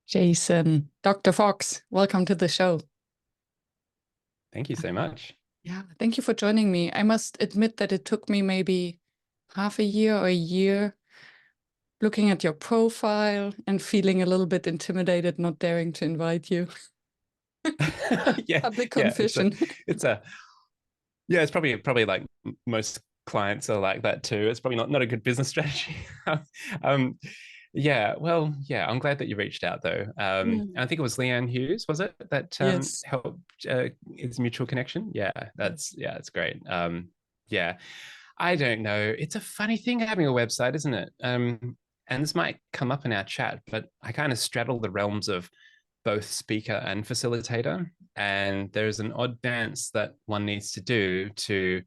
Jason, Dr. Fox, welcome to the show. Thank you so much. Yeah, thank you for joining me. I must admit that it took me maybe half a year or a year looking at your profile and feeling a little bit intimidated, not daring to invite you. Yeah, Public yeah, confession. it's probably like most clients are like that too. It's probably not a good business strategy. um, yeah, I'm glad that you reached out though. And I think it was Leanne Hughes, was it, that Yes. helped its mutual connection? Yeah, it's great. Yeah, I don't know. It's a funny thing having a website, isn't it? And this might come up in our chat, but I kind of straddle the realms of both speaker and facilitator. And there's an odd dance that one needs to do to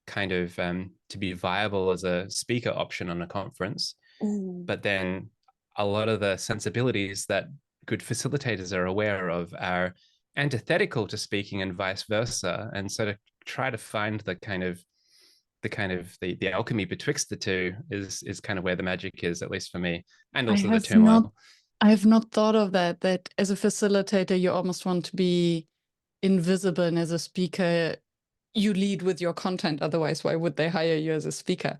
kind of to be viable as a speaker option on a conference. Ooh. But then a lot of the sensibilities that good facilitators are aware of are antithetical to speaking and vice versa. And so to try to find the alchemy betwixt the two is kind of where the magic is, at least for me, and also the turmoil. I have not thought of that as a facilitator, you almost want to be invisible, and as a speaker, you lead with your content. Otherwise, why would they hire you as a speaker?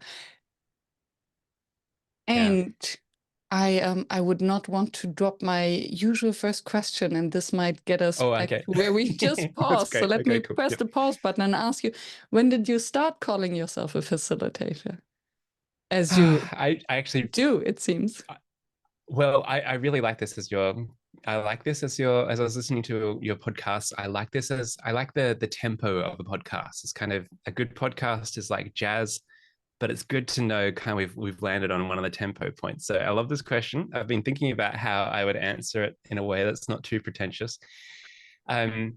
And I would not want to drop my usual first question, and this might get us back to where we just paused. So let me press the pause button and ask you, when did you start calling yourself a facilitator? As you I actually do, it seems. Well, I really like this as your as I was listening to your podcast, I like the tempo of the podcast. It's kind of a good podcast is like jazz, but it's good to know kind of we've landed on one of the tempo points. So I love this question. I've been thinking about how I would answer it in a way that's not too pretentious. I've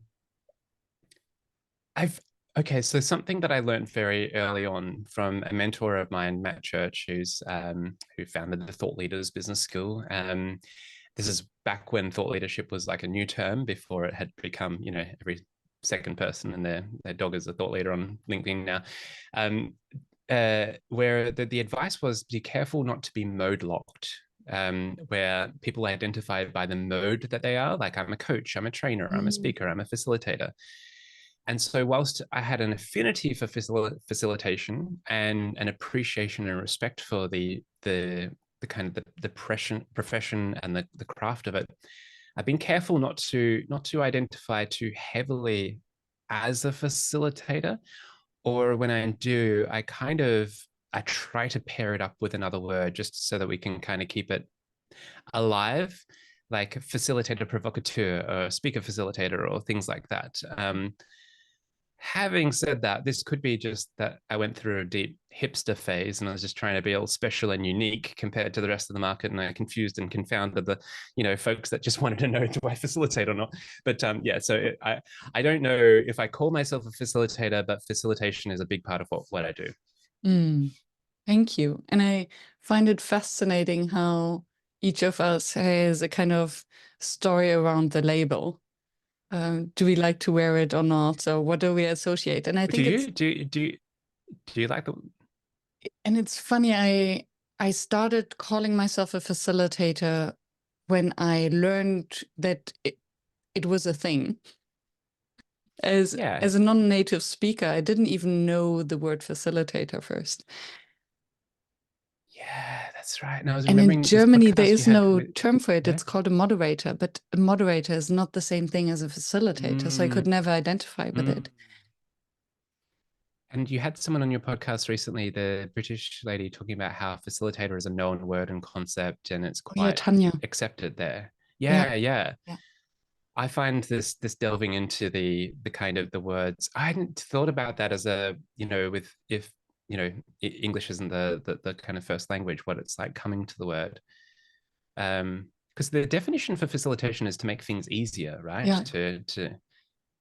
Okay, so something that I learned very early on from a mentor of mine, Matt Church, who founded the Thought Leaders Business School. This is back when thought leadership was like a new term before it had become, every second person and their dog is a thought leader on LinkedIn now. Where the advice was be careful not to be mode locked. Where people identify by the mode that they are, like I'm a coach, I'm a trainer, I'm a speaker, I'm a facilitator. And so, whilst I had an affinity for facilitation and an appreciation and respect for the kind of the profession and the craft of it, I've been careful not to identify too heavily as a facilitator. Or when I do, I try to pair it up with another word just so that we can kind of keep it alive, like facilitator provocateur or speaker facilitator or things like that. Having said that, this could be just that I went through a deep hipster phase and I was just trying to be all special and unique compared to the rest of the market, and I confused and confounded the folks that just wanted to know, do I facilitate or not? But so I don't know if I call myself a facilitator, but facilitation is a big part of what I do. Thank you. And I find it fascinating how each of us has a kind of story around the label. Do we like to wear it or not? So what do we associate? And I think do you like the? And it's funny. I started calling myself a facilitator when I learned that it was a thing. As a non-native speaker, I didn't even know the word facilitator first. Yeah, that's right. And I was remembering in Germany, there is no term for it. It's called a moderator, but a moderator is not the same thing as a facilitator. So I could never identify with it. And you had someone on your podcast recently, the British lady, talking about how facilitator is a known word and concept, and it's quite accepted there. Yeah. I find this delving into the kind of the words. I hadn't thought about that as a if English isn't the kind of first language, what it's like coming to the word. Because the definition for facilitation is to make things easier, right?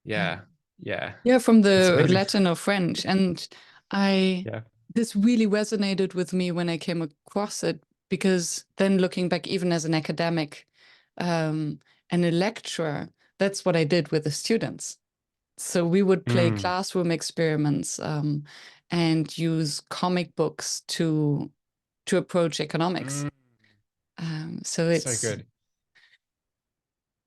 Yeah, from the Latin or French. And this really resonated with me when I came across it, because then looking back, even as an academic and a lecturer, that's what I did with the students. So we would play classroom experiments and use comic books to approach economics. So it's so good.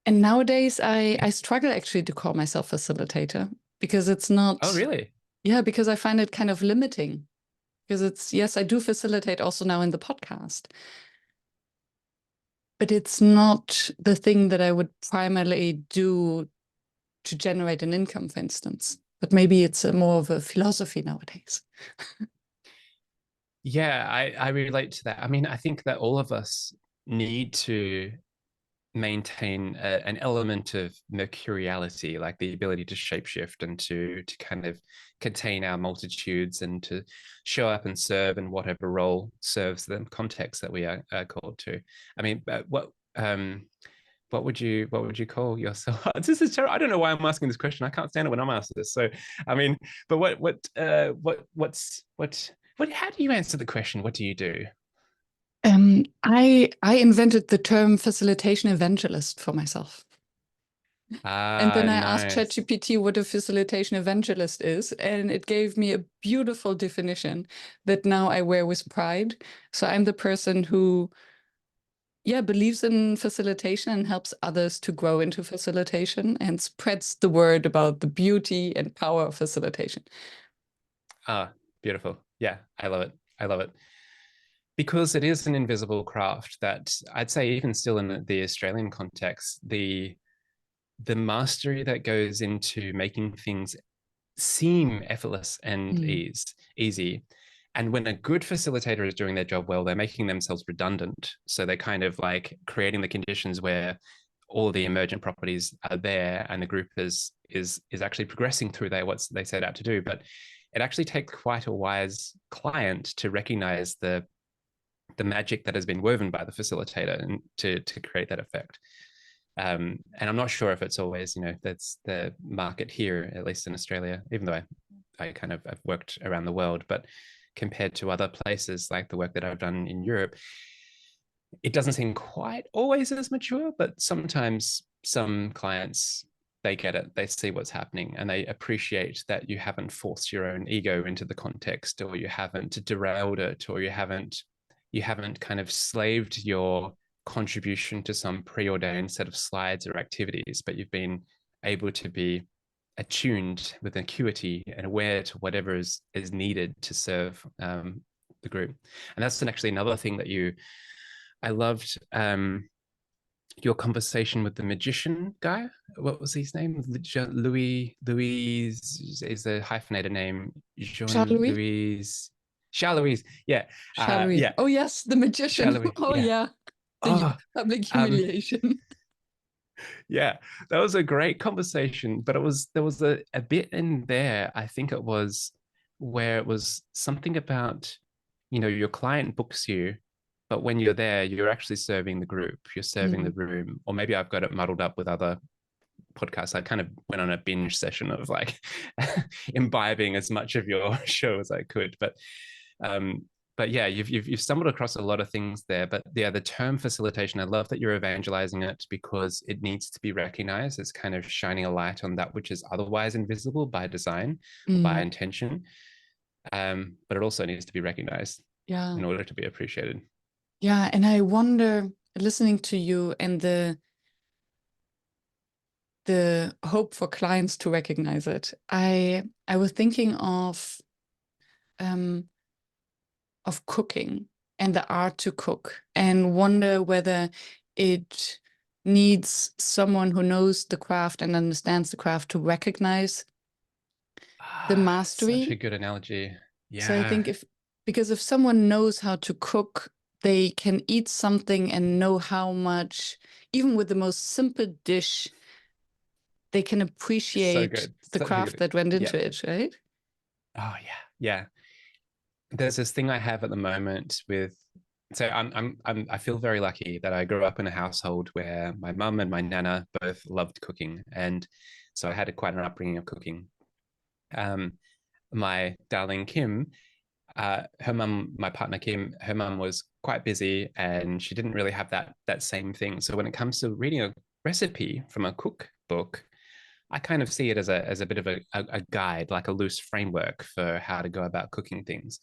And nowadays I struggle actually to call myself facilitator, because it's not. Oh, really? Yeah, because I find it kind of limiting. Because it's, yes, I do facilitate also now in the podcast, but it's not the thing that I would primarily do to generate an income, for instance. But maybe it's more of a philosophy nowadays. Yeah, I relate to that. I mean, I think that all of us need to maintain an element of mercuriality, like the ability to shapeshift and to kind of contain our multitudes and to show up and serve in whatever role serves the context that we are called to. I mean, what would you call yourself? This is terrible. I don't know why I'm asking this question. I can't stand it when I'm asked this. So, I mean, but how do you answer the question? What do you do? I invented the term facilitation evangelist for myself. And then I asked ChatGPT what a facilitation evangelist is, and it gave me a beautiful definition that now I wear with pride. So I'm the person who, yeah, believes in facilitation and helps others to grow into facilitation and spreads the word about the beauty and power of facilitation. Ah, beautiful. Yeah, I love it. I love it. Because it is an invisible craft that I'd say even still in the Australian context, the mastery that goes into making things seem effortless and easy. And when a good facilitator is doing their job well, they're making themselves redundant. So they're kind of like creating the conditions where all the emergent properties are there and the group is actually progressing through what they set out to do. But it actually takes quite a wise client to recognize the magic that has been woven by the facilitator and to create that effect. And I'm not sure if it's always, that's the market here, at least in Australia, even though I've worked around the world, but compared to other places like the work that I've done in Europe, it doesn't seem quite always as mature, but sometimes some clients, they get it, they see what's happening, and they appreciate that you haven't forced your own ego into the context, or you haven't derailed it, or you haven't kind of slaved your contribution to some preordained set of slides or activities, but you've been able to be attuned with acuity and aware to whatever is needed to serve the group. And that's actually another thing that I loved your conversation with the magician guy. What was his name? Louis is a hyphenated name. Jean-Louis. Charles, yeah. Charles. Yeah. Oh, yes, the magician. Charles, oh, yeah. The public humiliation. Yeah, that was a great conversation, but there was a bit in there, I think it was, where it was something about, your client books you, but when you're there, you're actually serving the group, you're serving the room, or maybe I've got it muddled up with other podcasts. I kind of went on a binge session of like imbibing as much of your show as I could, but yeah, you've stumbled across a lot of things there. But yeah, the term facilitation, I love that you're evangelizing it, because it needs to be recognized as kind of shining a light on that which is otherwise invisible by design, by intention. But it also needs to be recognized in order to be appreciated. Yeah, and I wonder, listening to you and the hope for clients to recognize it, I was thinking of cooking and the art to cook, and wonder whether it needs someone who knows the craft and understands the craft to recognize the mastery. Such a good analogy. Yeah. So I think because if someone knows how to cook, they can eat something and know how much, even with the most simple dish, they can appreciate the craft that went into it, right? Oh yeah, yeah. There's this thing I have at the moment with. So I feel very lucky that I grew up in a household where my mum and my nana both loved cooking, and so I had quite an upbringing of cooking. My darling Kim, her mum, my partner Kim, her mum was quite busy, and she didn't really have that same thing. So when it comes to reading a recipe from a cookbook, I kind of see it as a bit of a guide, like a loose framework for how to go about cooking things.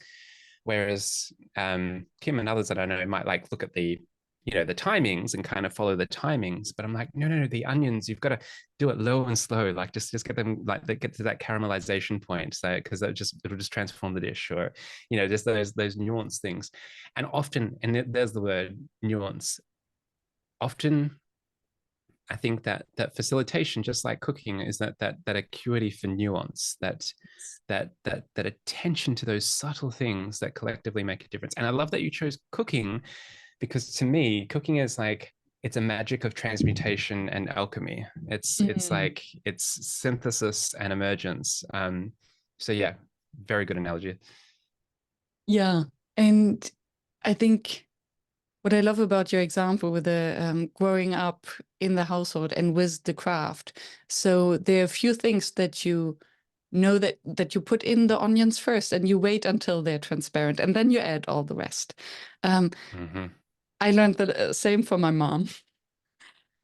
Whereas Kim and others that I know might like look at the the timings and kind of follow the timings. But I'm like, no, the onions, you've got to do it low and slow, like just get them, like they get to that caramelization point, so because it'll just transform the dish, or just those nuance things. And often, and there's the word nuance, often I think that facilitation, just like cooking, is that acuity for nuance, that attention to those subtle things that collectively make a difference. And I love that you chose cooking, because to me, cooking is like, it's a magic of transmutation and alchemy. It's like, it's synthesis and emergence. So yeah, very good analogy. Yeah, and I think what I love about your example with the growing up in the household and with the craft. So there are a few things that you know that you put in the onions first, and you wait until they're transparent, and then you add all the rest. I learned the same from my mom.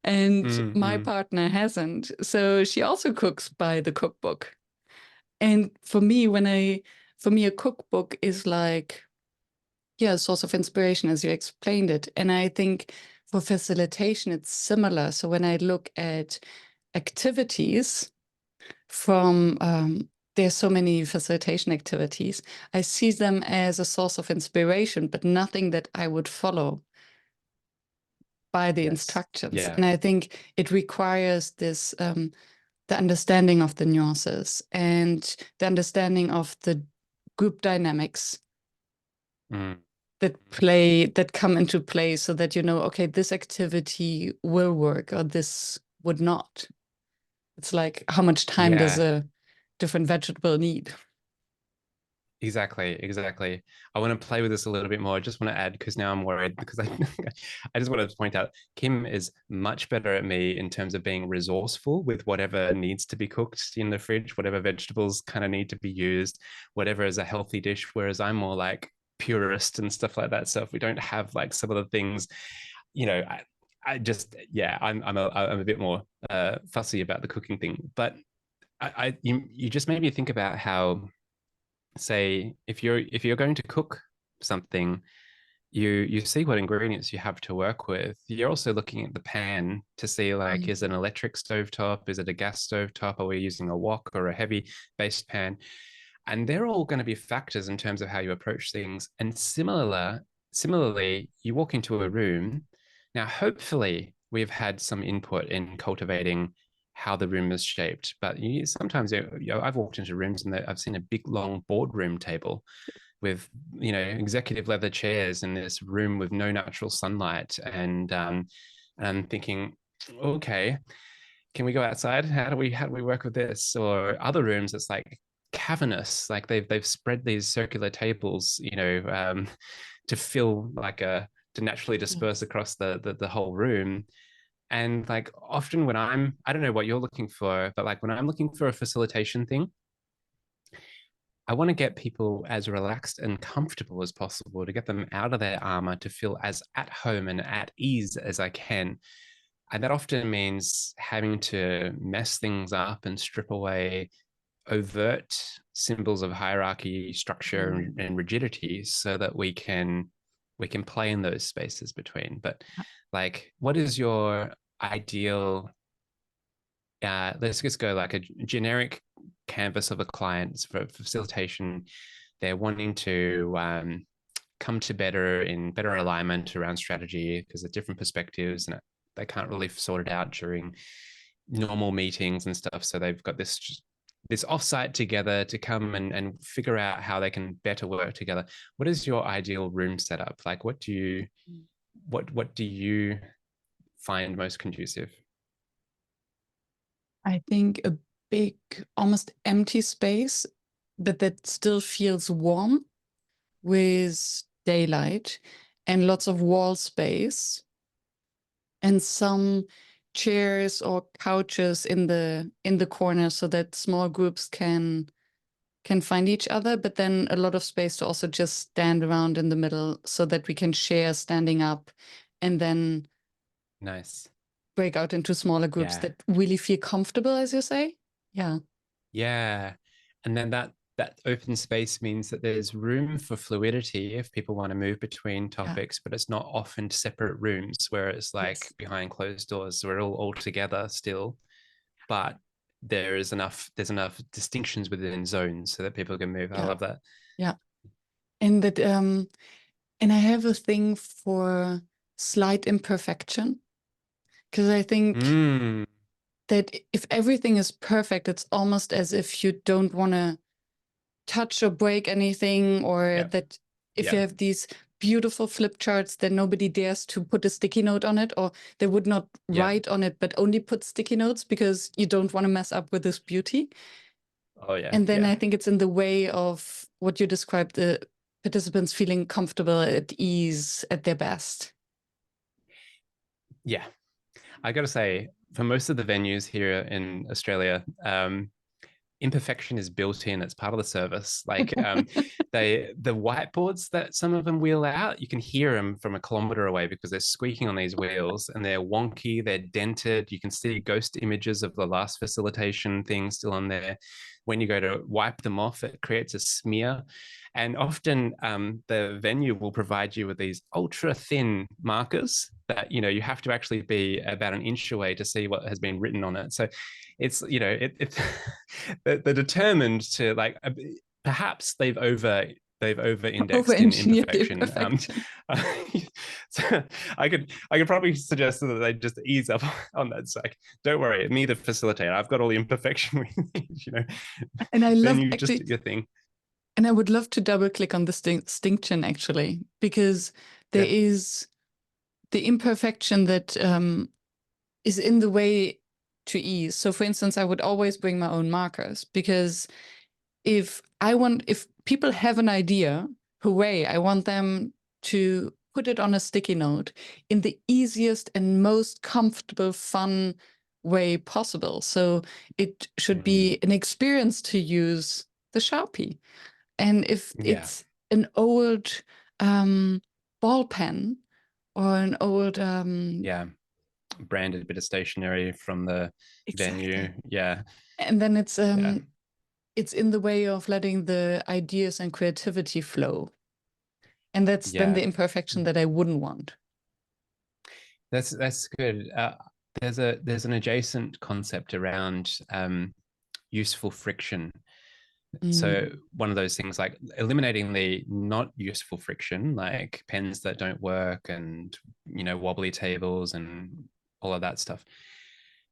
And my partner hasn't. So she also cooks by the cookbook. And for me, a cookbook is like, yeah, a source of inspiration, as you explained it. And I think for facilitation, it's similar. So when I look at activities from, there's so many facilitation activities, I see them as a source of inspiration, but nothing that I would follow by the instructions. Yeah. And I think it requires this, the understanding of the nuances and the understanding of the group dynamics that come into play, so that okay, this activity will work or this would not. It's like, how much time does a different vegetable need? Exactly. I want to play with this a little bit more. I just want to add, because now I'm worried, because I just want to point out, Kim is much better at me in terms of being resourceful with whatever needs to be cooked in the fridge, whatever vegetables kind of need to be used, whatever is a healthy dish, whereas I'm more like purist and stuff like that. So if we don't have like some of the things, I just, I'm a bit more fussy about the cooking thing. But you just made me think about how, say, if you're going to cook something, you see what ingredients you have to work with. You're also looking at the pan to see, like, is it an electric stovetop, is it a gas stovetop, are we using a wok or a heavy based pan? And they're all going to be factors in terms of how you approach things. And similarly, you walk into a room. Now, hopefully we've had some input in cultivating how the room is shaped. But sometimes I've walked into rooms and I've seen a big, long boardroom table with executive leather chairs in this room with no natural sunlight, and I'm thinking, okay, can we go outside? How do we work with this? Or other rooms, it's like cavernous, like they've spread these circular tables, to fill to naturally disperse across the whole room. And like, often when I don't know what you're looking for, but like when I'm looking for a facilitation thing, I want to get people as relaxed and comfortable as possible, to get them out of their armor, to feel as at home and at ease as I can. And that often means having to mess things up and strip away overt symbols of hierarchy, structure, and rigidity, so that we can play in those spaces between. But like, what is your ideal, let's just go like a generic canvas of a client for facilitation? They're wanting to come to better alignment around strategy, because of different perspectives, and they can't really sort it out during normal meetings and stuff. So they've got this offsite together to come and figure out how they can better work together. What is your ideal room setup? Like, what do you find most conducive? I think a big, almost empty space, but that still feels warm, with daylight and lots of wall space, and some chairs or couches in the corner, so that small groups can find each other, but then a lot of space to also just stand around in the middle, so that we can share standing up, and then Nice. break out into smaller groups that really feel comfortable, as you say. Yeah. And then that open space means that there's room for fluidity if people want to move between topics, but it's not often separate rooms where it's like behind closed doors. So we're all together still, but there's enough distinctions within zones so that people can move. I love that. Yeah. And that and I have a thing for slight imperfection, because I think that if everything is perfect, it's almost as if you don't want to touch or break anything, or that if you have these beautiful flip charts, then nobody dares to put a sticky note on it, or they would not write on it, but only put sticky notes because you don't want to mess up with this beauty. Oh, yeah. And then I think it's in the way of what you described, the participants feeling comfortable, at ease, at their best. Yeah. I got to say, for most of the venues here in Australia, imperfection is built in. It's part of the service. Like the whiteboards that some of them wheel out, you can hear them from a kilometer away because they're squeaking on these wheels, and they're wonky, they're dented. You can see ghost images of the last facilitation thing still on there. When you go to wipe them off, it creates a smear. And often the venue will provide you with these ultra thin markers that, you know, you have to actually be about an inch away to see what has been written on it. So it's, you know, it's they're determined to, like, perhaps they've over-indexed in imperfection. So I could probably suggest that they just ease up on that. It's like, don't worry, me the facilitator, I've got all the imperfection we need, you know. And I love, then you actually, just do your thing. And I would love to double click on this distinction, actually, because there is the imperfection that is in the way to ease. So for instance, I would always bring my own markers, because if people have an idea, hooray, I want them to put it on a sticky note in the easiest and most comfortable, fun way possible. So it should be an experience to use the Sharpie. And if it's an old ball pen or an old branded bit of stationery from the venue, and then it's in the way of letting the ideas and creativity flow, and that's then the imperfection that I wouldn't want. That's good. There's an adjacent concept around useful friction. So one of those things, like eliminating the not useful friction, like pens that don't work and, you know, wobbly tables and all of that stuff.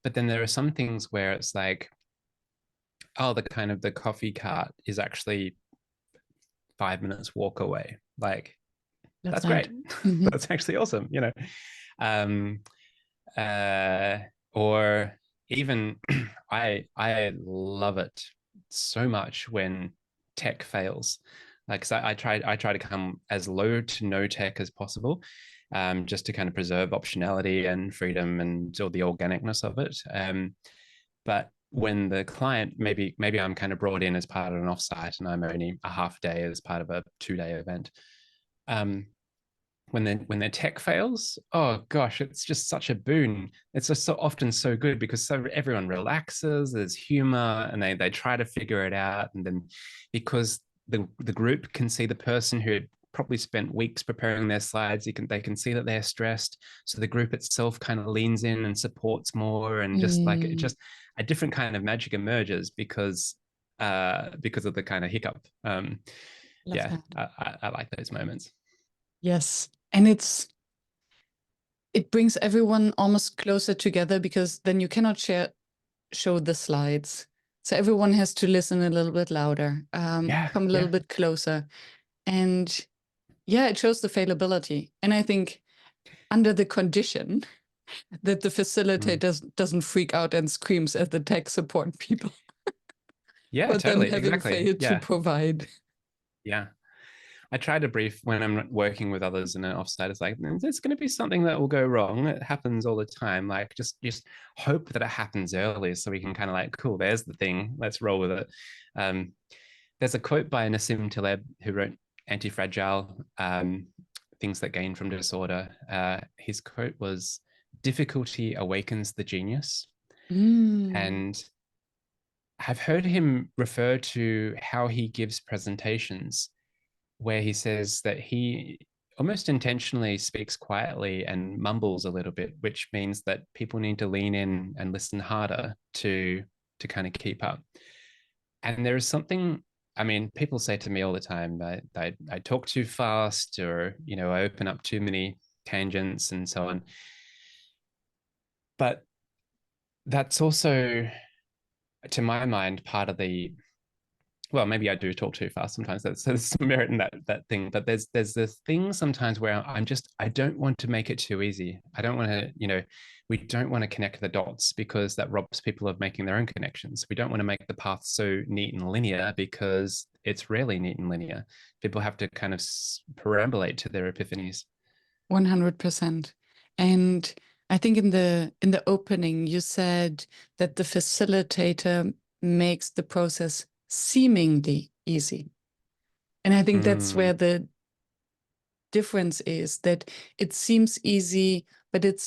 But then there are some things where it's like, oh, the coffee cart is actually 5 minutes walk away. Like, that's great. That's actually awesome, you know. Or even I love it so much when tech fails. Like, so I try to come as low to no tech as possible, just to kind of preserve optionality and freedom and all the organicness of it. But when the client, maybe I'm kind of brought in as part of an offsite and I'm only a half day as part of a 2-day event. When their tech fails, oh gosh, it's just such a boon. It's just so often so good because everyone relaxes, there's humor, and they try to figure it out. And then because the group can see the person who had probably spent weeks preparing their slides, they can see that they're stressed. So the group itself kind of leans in and supports more, and just a different kind of magic emerges because of the kind of hiccup. I like those moments. Yes. And it brings everyone almost closer together, because then you cannot show the slides. So everyone has to listen a little bit louder, come a little bit closer. And it shows the fallibility. And I think under the condition that the facilitator doesn't freak out and screams at the tech support people. But totally. Then having failed to provide. Yeah. I try to brief when I'm working with others in an offsite. It's like, there's going to be something that will go wrong. It happens all the time. Like, just hope that it happens early so we can kind of like, cool, there's the thing. Let's roll with it. There's a quote by Nassim Taleb, who wrote Anti-Fragile, Things That Gain from Disorder. His quote was, "Difficulty awakens the genius." And I've heard him refer to how he gives presentations, where he says that he almost intentionally speaks quietly and mumbles a little bit, which means that people need to lean in and listen harder to kind of keep up. And there is something, I mean, people say to me all the time that I talk too fast, or, you know, I open up too many tangents and so on. But that's also, to my mind, part of the, well, maybe I do talk too fast sometimes. There's some merit in that thing. But there's this thing sometimes where I don't want to make it too easy. I don't want to, you know, we don't want to connect the dots, because that robs people of making their own connections. We don't want to make the path so neat and linear, because it's rarely neat and linear. People have to kind of perambulate to their epiphanies. 100%. And I think in the opening, you said that the facilitator makes the process seemingly easy. And I think that's where the difference is, that it seems easy, but it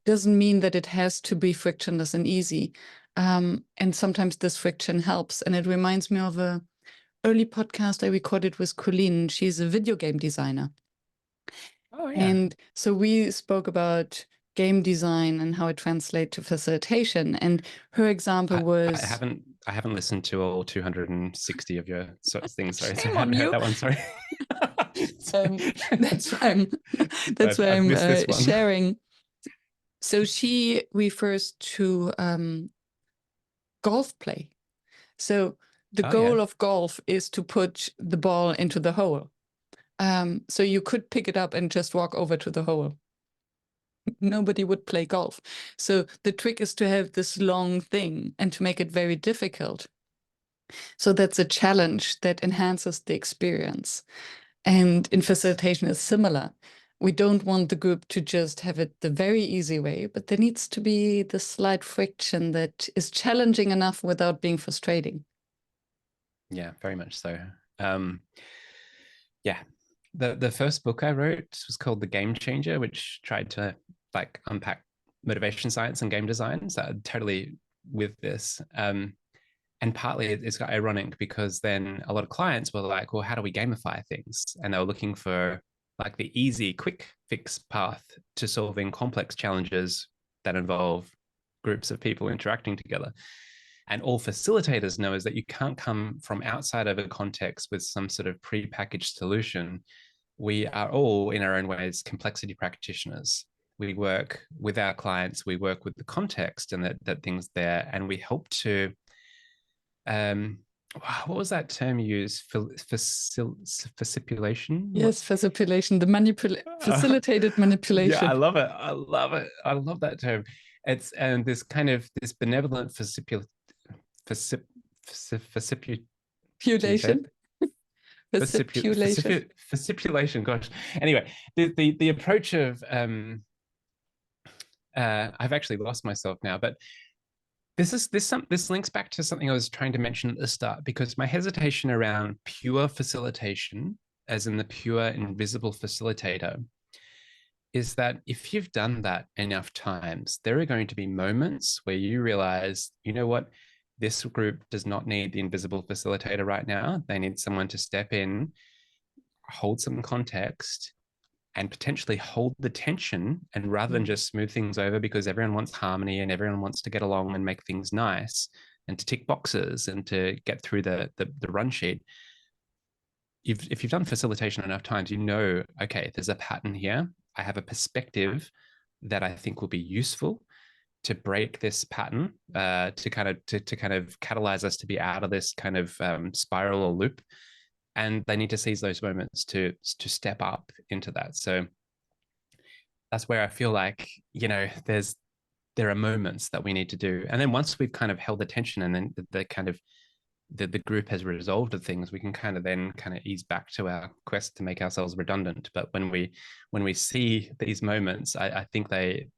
doesn't mean that it has to be frictionless and easy. And sometimes this friction helps. And it reminds me of a early podcast I recorded with Colleen. She's a video game designer. Oh, yeah. And so we spoke about game design and how it translates to facilitation. And her example was... I haven't listened to all 260 of your sort of things. Sorry, so I haven't heard that one. Sorry. That's why I'm sharing. So she refers to golf play. So the goal of golf is to put the ball into the hole. So you could pick it up and just walk over to the hole. Nobody would play golf. So the trick is to have this long thing and to make it very difficult. So that's a challenge that enhances the experience. And in facilitation is similar. We don't want the group to just have it the very easy way, but there needs to be the slight friction that is challenging enough without being frustrating. Yeah, very much so. Yeah. The first book I wrote was called The Game Changer, which tried to like unpack motivation science and game design. So totally with this. And partly it's got ironic, because then a lot of clients were like, well, how do we gamify things? And they were looking for like the easy, quick fix path to solving complex challenges that involve groups of people interacting together. And all facilitators know is that you can't come from outside of a context with some sort of pre-packaged solution. We are all, in our own ways, complexity practitioners. We work with our clients, we work with the context and that thing's there, and we help to what was that term you used? Facilitation? Yes, facilitation, facilitated manipulation. Yeah, I love it. I love it. I love that term. It's and this kind of this benevolent facilation. Facilation. Gosh. Anyway, the approach of I've actually lost myself now, but this links back to something I was trying to mention at the start, because my hesitation around pure facilitation, as in the pure invisible facilitator, is that if you've done that enough times, there are going to be moments where you realize, you know what, this group does not need the invisible facilitator right now. They need someone to step in, hold some context, and potentially hold the tension. And rather than just smooth things over because everyone wants harmony and everyone wants to get along and make things nice and to tick boxes and to get through the run sheet, if you've done facilitation enough times, you know, okay, there's a pattern here. I have a perspective that I think will be useful to break this pattern, to kind of catalyze us to be out of this kind of spiral or loop. And they need to seize those moments to step up into that. So that's where I feel like, you know, there are moments that we need to do. And then once we've kind of held the tension and then the group has resolved the things, we can kind of ease back to our quest to make ourselves redundant. But when we see these moments, I think a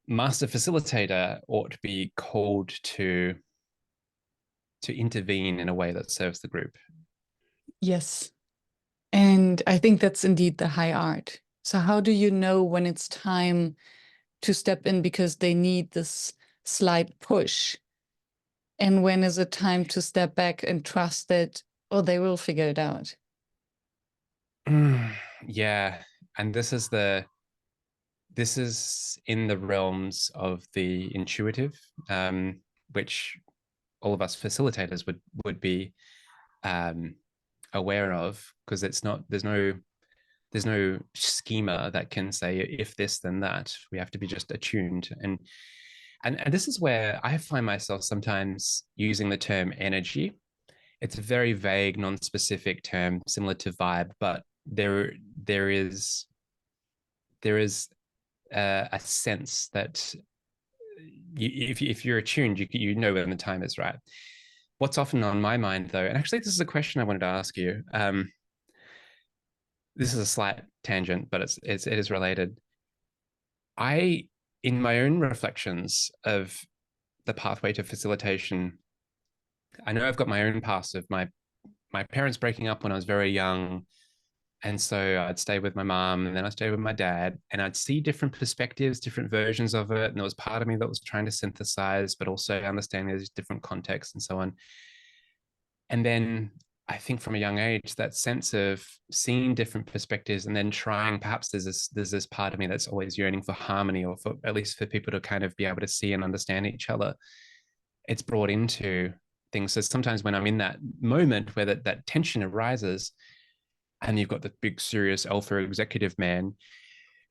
master facilitator ought to be called to intervene in a way that serves the group. Yes. And I think that's indeed the high art. So how do you know when it's time to step in because they need this slight push? And when is it time to step back and trust that, oh, they will figure it out? Yeah. And this is in the realms of the intuitive, which all of us facilitators would be aware of, because there's no schema that can say if this then that. We have to be just attuned. And this is where I find myself sometimes using the term energy. It's a very vague, non-specific term, similar to vibe, but there is a sense that if you're attuned, you know when the time is right. What's often on my mind, though, and actually this is a question I wanted to ask you. This is a slight tangent, but it is related. In my own reflections of the pathway to facilitation, I know I've got my own past of my parents breaking up when I was very young. And so I'd stay with my mom, and then I'd stay with my dad, and I'd see different perspectives, different versions of it. And there was part of me that was trying to synthesize, but also understanding there's different contexts and so on. And then I think from a young age, that sense of seeing different perspectives and then trying, perhaps there's this part of me that's always yearning for harmony, or for at least for people to kind of be able to see and understand each other. It's brought into things. So sometimes when I'm in that moment where that tension arises, and you've got the big serious alpha executive man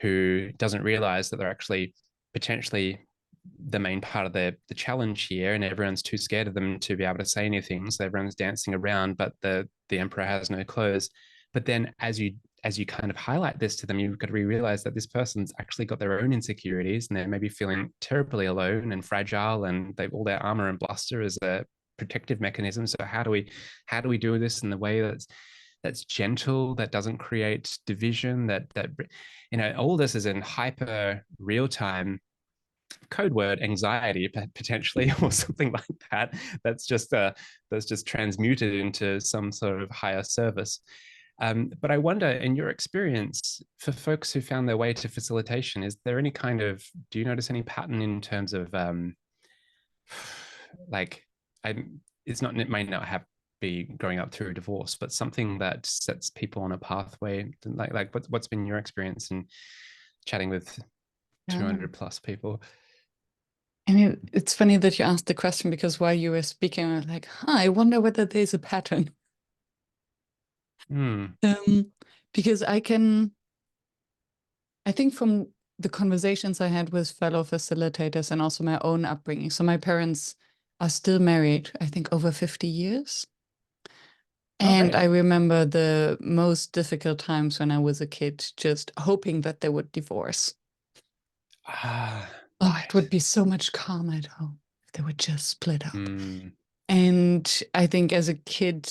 who doesn't realize that they're actually potentially the main part of the challenge here, and everyone's too scared of them to be able to say anything, so everyone's dancing around, but the emperor has no clothes. But then as you kind of highlight this to them, you've got to realize that this person's actually got their own insecurities, and they're maybe feeling terribly alone and fragile, and they've all their armor and bluster as a protective mechanism. So how do we do this in the way that's gentle, that doesn't create division, that all this is in hyper real time, code word anxiety potentially, or something like that, that's just transmuted into some sort of higher service. But I wonder, in your experience, for folks who found their way to facilitation, is there any kind of, do you notice any pattern in terms of it might not have be growing up through a divorce, but something that sets people on a pathway, like what's been your experience in chatting with 200 plus people? And it's funny that you asked the question, because while you were speaking, I was like, I wonder whether there's a pattern. Because I think from the conversations I had with fellow facilitators and also my own upbringing. So my parents are still married, I think over 50 years. And I remember the most difficult times when I was a kid, just hoping that they would divorce. It would be so much calmer at home if they would just split up. And I think as a kid,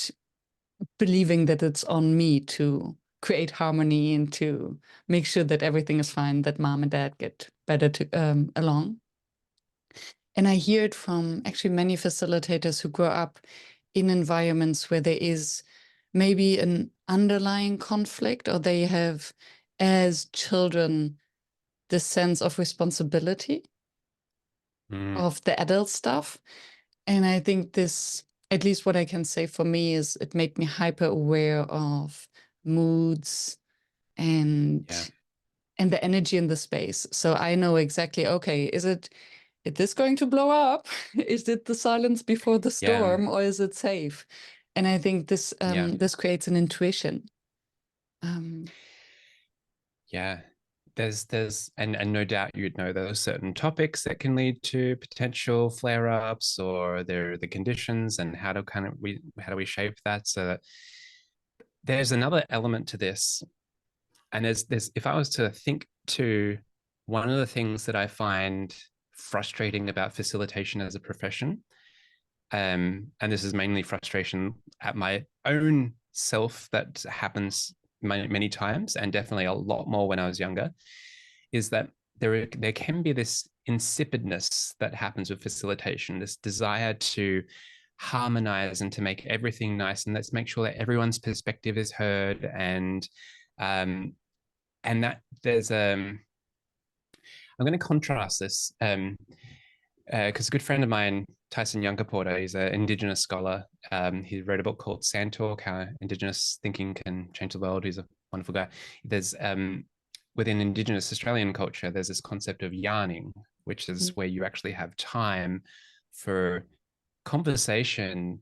believing that it's on me to create harmony and to make sure that everything is fine, that mom and dad get better along. And I hear it from actually many facilitators who grow up in environments where there is maybe an underlying conflict, or they have, as children, this sense of responsibility of the adult stuff. And I think this, at least what I can say for me, is it made me hyper aware of moods and the energy in the space. So I know exactly, okay, is this going to blow up? Is it the silence before the storm, or is it safe? And I think this this creates an intuition. There's and no doubt you'd know there are certain topics that can lead to potential flare-ups, or the conditions, and how do we shape that. So that there's another element to this. And there's if I was to think to one of the things that I find frustrating about facilitation as a profession, and this is mainly frustration at my own self that happens many times, and definitely a lot more when I was younger, is that there can be this insipidness that happens with facilitation, this desire to harmonize and to make everything nice, and let's make sure that everyone's perspective is heard, and that there's I'm going to contrast this because a good friend of mine, Tyson Yunkaporta, he's an Indigenous scholar. He wrote a book called Sand Talk, How Indigenous Thinking Can Change the World. He's a wonderful guy. There's within Indigenous Australian culture, there's this concept of yarning, which is where you actually have time for conversation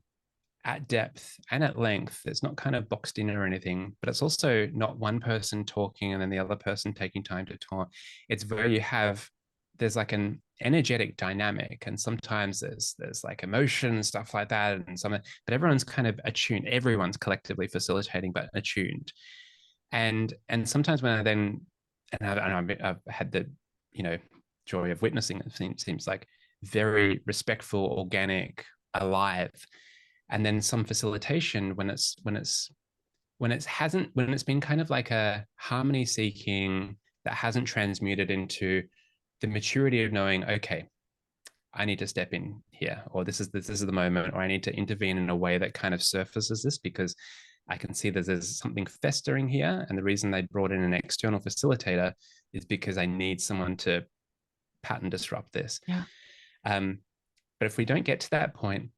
at depth and at length. It's not kind of boxed in or anything, but it's also not one person talking and then the other person taking time to talk. It's where there's like an energetic dynamic, and sometimes there's like emotion and stuff like that, and but everyone's kind of attuned. Everyone's collectively facilitating, but attuned. And sometimes when I've had the joy of witnessing it, seems like very respectful, organic, alive. And then some facilitation when it's been kind of like a harmony seeking that hasn't transmuted into the maturity of knowing, okay, I need to step in here, or this is the moment, or I need to intervene in a way that kind of surfaces this because I can see that there's something festering here. And the reason they brought in an external facilitator is because I need someone to pattern disrupt this. Yeah. But if we don't get to that point,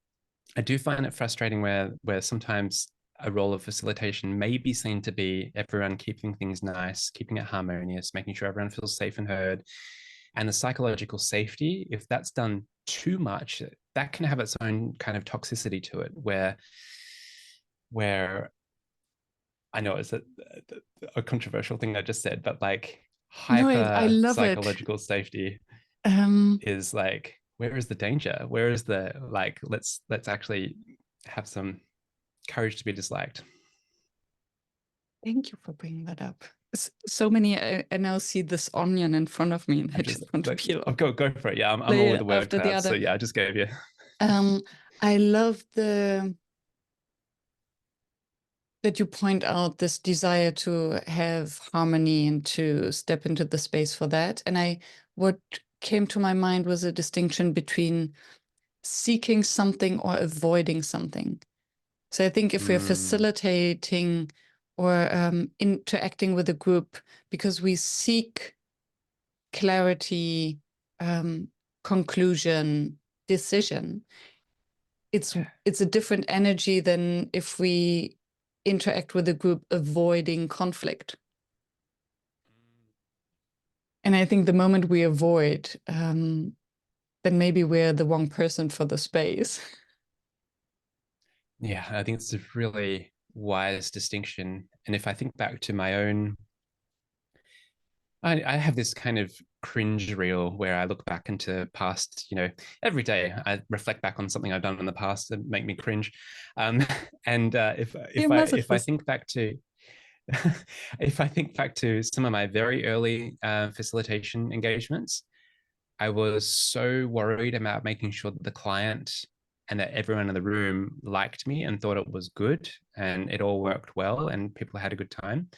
I do find it frustrating where sometimes a role of facilitation may be seen to be everyone keeping things nice, keeping it harmonious, making sure everyone feels safe and heard. And the psychological safety, if that's done too much, that can have its own kind of toxicity to it, where I know it's a controversial thing I just said, but like I love psychological safety is like, where is the danger? Where is the like, let's actually have some courage to be disliked. Thank you for bringing that up. So many, I now see this onion in front of me and I just want to peel off. Go for it. Yeah, I'm all with the word cloud. So yeah, I just gave you. I love that you point out this desire to have harmony and to step into the space for that. And what came to my mind was a distinction between seeking something or avoiding something. So I think if we're facilitating or interacting with a group because we seek clarity, conclusion, decision, it's a different energy than if we interact with a group avoiding conflict. And I think the moment we avoid, then maybe we're the wrong person for the space. Yeah, I think it's a really wise distinction. And if I think back to my own, I have this kind of cringe reel where I look back into past, every day I reflect back on something I've done in the past that make me cringe. And if I think back to if I think back to some of my very early facilitation engagements, I was so worried about making sure that the client and that everyone in the room liked me and thought it was good and it all worked well and people had a good time.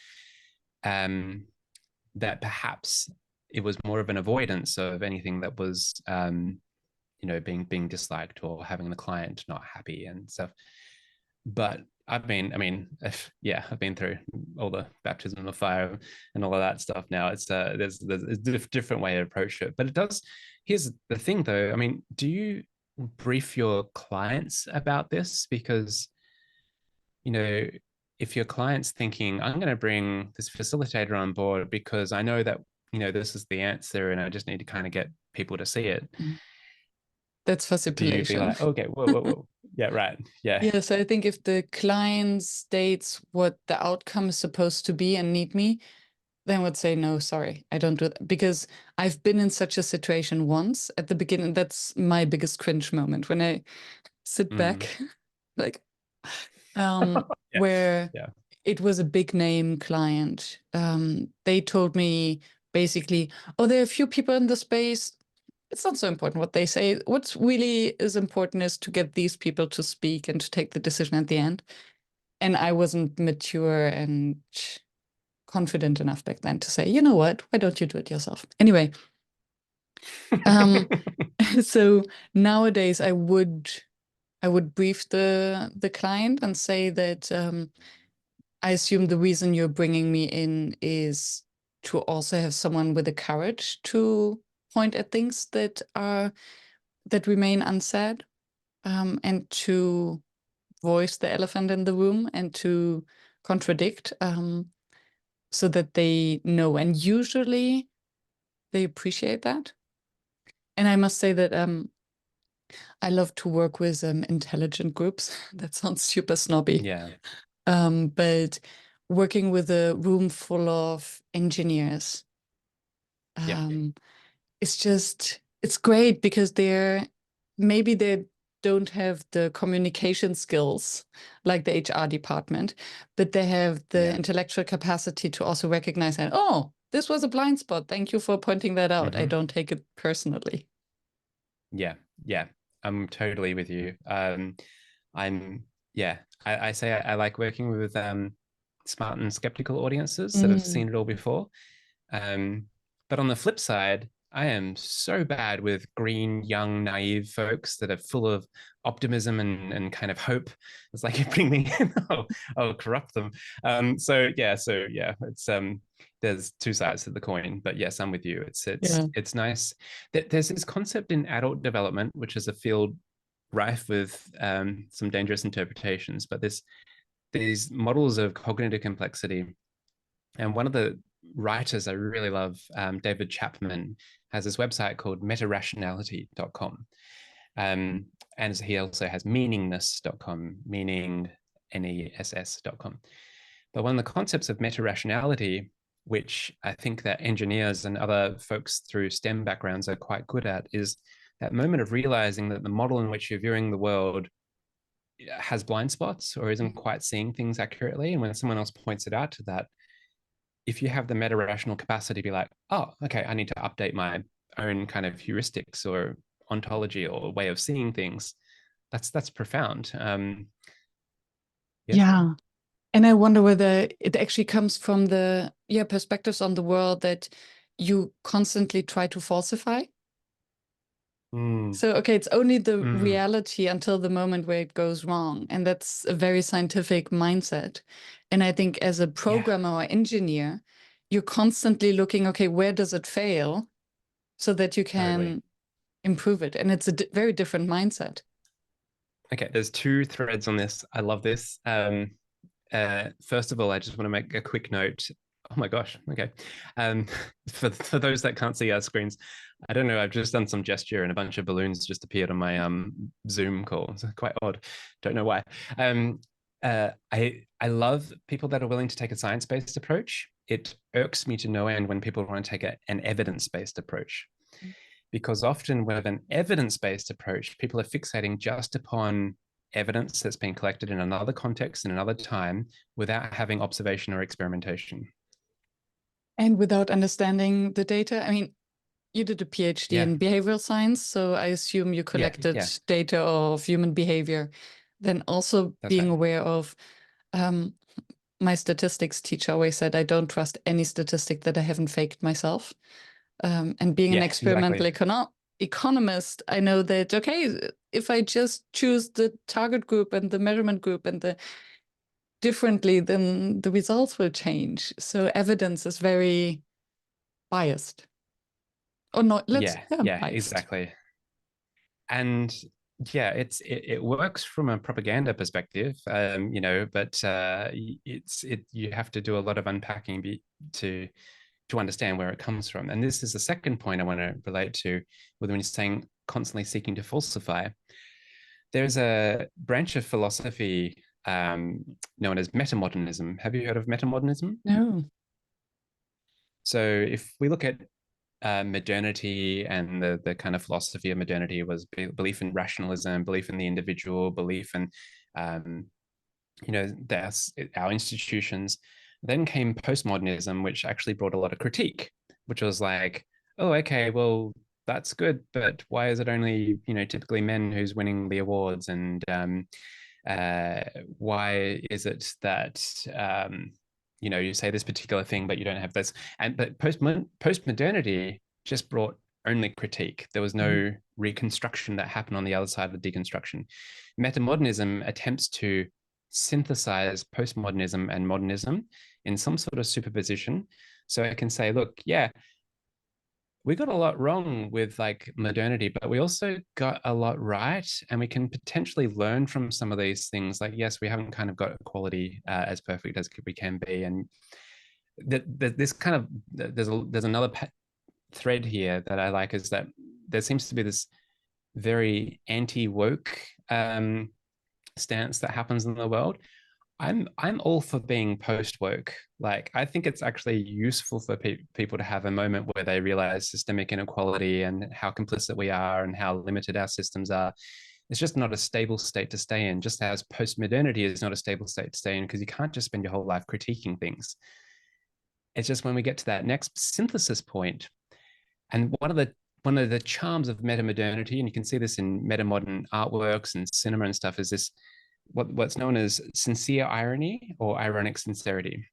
That perhaps it was more of an avoidance of anything that was, being disliked or having the client not happy and stuff. But I've been through all the baptism of fire and all of that stuff now. It's there's a different way to approach it. But it does, here's the thing though. I mean, do you brief your clients about this? Because, if your client's thinking, I'm going to bring this facilitator on board because I know that, this is the answer and I just need to kind of get people to see it. That's facilitation. Do you be like, okay, whoa. Yeah, right. Yeah. Yeah, so I think if the client states what the outcome is supposed to be and need me, then I would say, no, sorry, I don't do that. Because I've been in such a situation once at the beginning. That's my biggest cringe moment when I sit back, like, where it was a big name client. They told me basically, oh, there are a few people in the space. It's not so important what they say. What's really is important is to get these people to speak and to take the decision at the end. And I wasn't mature and confident enough back then to say, you know what, why don't you do it yourself? Anyway, so nowadays I would brief the client and say that I assume the reason you're bringing me in is to also have someone with the courage to point at things that remain unsaid, and to voice the elephant in the room and to contradict, so that they know. And usually they appreciate that. And I must say that I love to work with intelligent groups. That sounds super snobby. Yeah. But working with a room full of engineers, it's great because maybe they don't have the communication skills like the HR department, but they have the intellectual capacity to also recognize that, oh, this was a blind spot. Thank you for pointing that out. I don't take it personally. Yeah, I'm totally with you. I say I like working with smart and skeptical audiences that have seen it all before. But on the flip side, I am so bad with green, young, naive folks that are full of optimism and kind of hope. It's like you bring me in, I'll corrupt them. It's there's two sides to the coin. But yes, I'm with you. It's nice. There's this concept in adult development, which is a field rife with some dangerous interpretations. But these models of cognitive complexity, and one of the writers I really love, David Chapman, has this website called metarationality.com. And he also has meaningness.com, meaning, NESS.com. But one of the concepts of meta-rationality, which I think that engineers and other folks through STEM backgrounds are quite good at, is that moment of realizing that the model in which you're viewing the world has blind spots or isn't quite seeing things accurately. And when someone else points it out to that, if you have the meta-rational capacity to be like, oh, okay, I need to update my own kind of heuristics or ontology or way of seeing things, that's profound. Yeah. And I wonder whether it actually comes from the perspectives on the world that you constantly try to falsify. So, okay, it's only the reality until the moment where it goes wrong. And that's a very scientific mindset. And I think as a programmer or engineer, you're constantly looking, okay, where does it fail so that you can improve it? And it's a very different mindset. Okay, there's two threads on this. I love this. First of all, I just want to make a quick note. Oh my gosh. Okay. For those that can't see our screens, I don't know. I've just done some gesture and a bunch of balloons just appeared on my Zoom call. It's quite odd. Don't know why. I love people that are willing to take a science-based approach. It irks me to no end when people want to take an evidence-based approach, because often with an evidence-based approach, people are fixating just upon evidence that's been collected in another context, in another time, without having observation or experimentation. And without understanding the data. I mean, you did a PhD in behavioral science, so I assume you collected data of human behavior. Then also being aware of, my statistics teacher always said, I don't trust any statistic that I haven't faked myself. And being an experimental economist, I know that, okay, if I just choose the target group and the measurement group and the differently, then the results will change. So evidence is very biased. Or not, biased. Exactly. And it works from a propaganda perspective, but you have to do a lot of unpacking to understand where it comes from. And this is the second point I want to relate to, when you're saying constantly seeking to falsify. There's a branch of philosophy known as metamodernism. Have you heard of metamodernism? No. So if we look at modernity, and the kind of philosophy of modernity was belief in rationalism, belief in the individual, belief in our institutions. Then came postmodernism, which actually brought a lot of critique, which was like, oh, okay, well, that's good, but why is it only typically men who's winning the awards? And why is it that you say this particular thing, but you don't have this? But post-modernity just brought only critique. There was no reconstruction that happened on the other side of the deconstruction. Metamodernism attempts to synthesize postmodernism and modernism in some sort of superposition. So I can say, look, we got a lot wrong with like modernity, but we also got a lot right, and we can potentially learn from some of these things. Like, yes, we haven't kind of got equality as perfect as we can be, and this kind of there's another thread here that I like, is that there seems to be this very anti-woke stance that happens in the world. I'm all for being post-woke. Like, I think it's actually useful for people to have a moment where they realize systemic inequality and how complicit we are and how limited our systems are. It's just not a stable state to stay in, just as post-modernity is not a stable state to stay in, because you can't just spend your whole life critiquing things. It's just when we get to that next synthesis point, and one of the charms of meta-modernity, and you can see this in meta-modern artworks and cinema and stuff, is this what's known as sincere irony or ironic sincerity.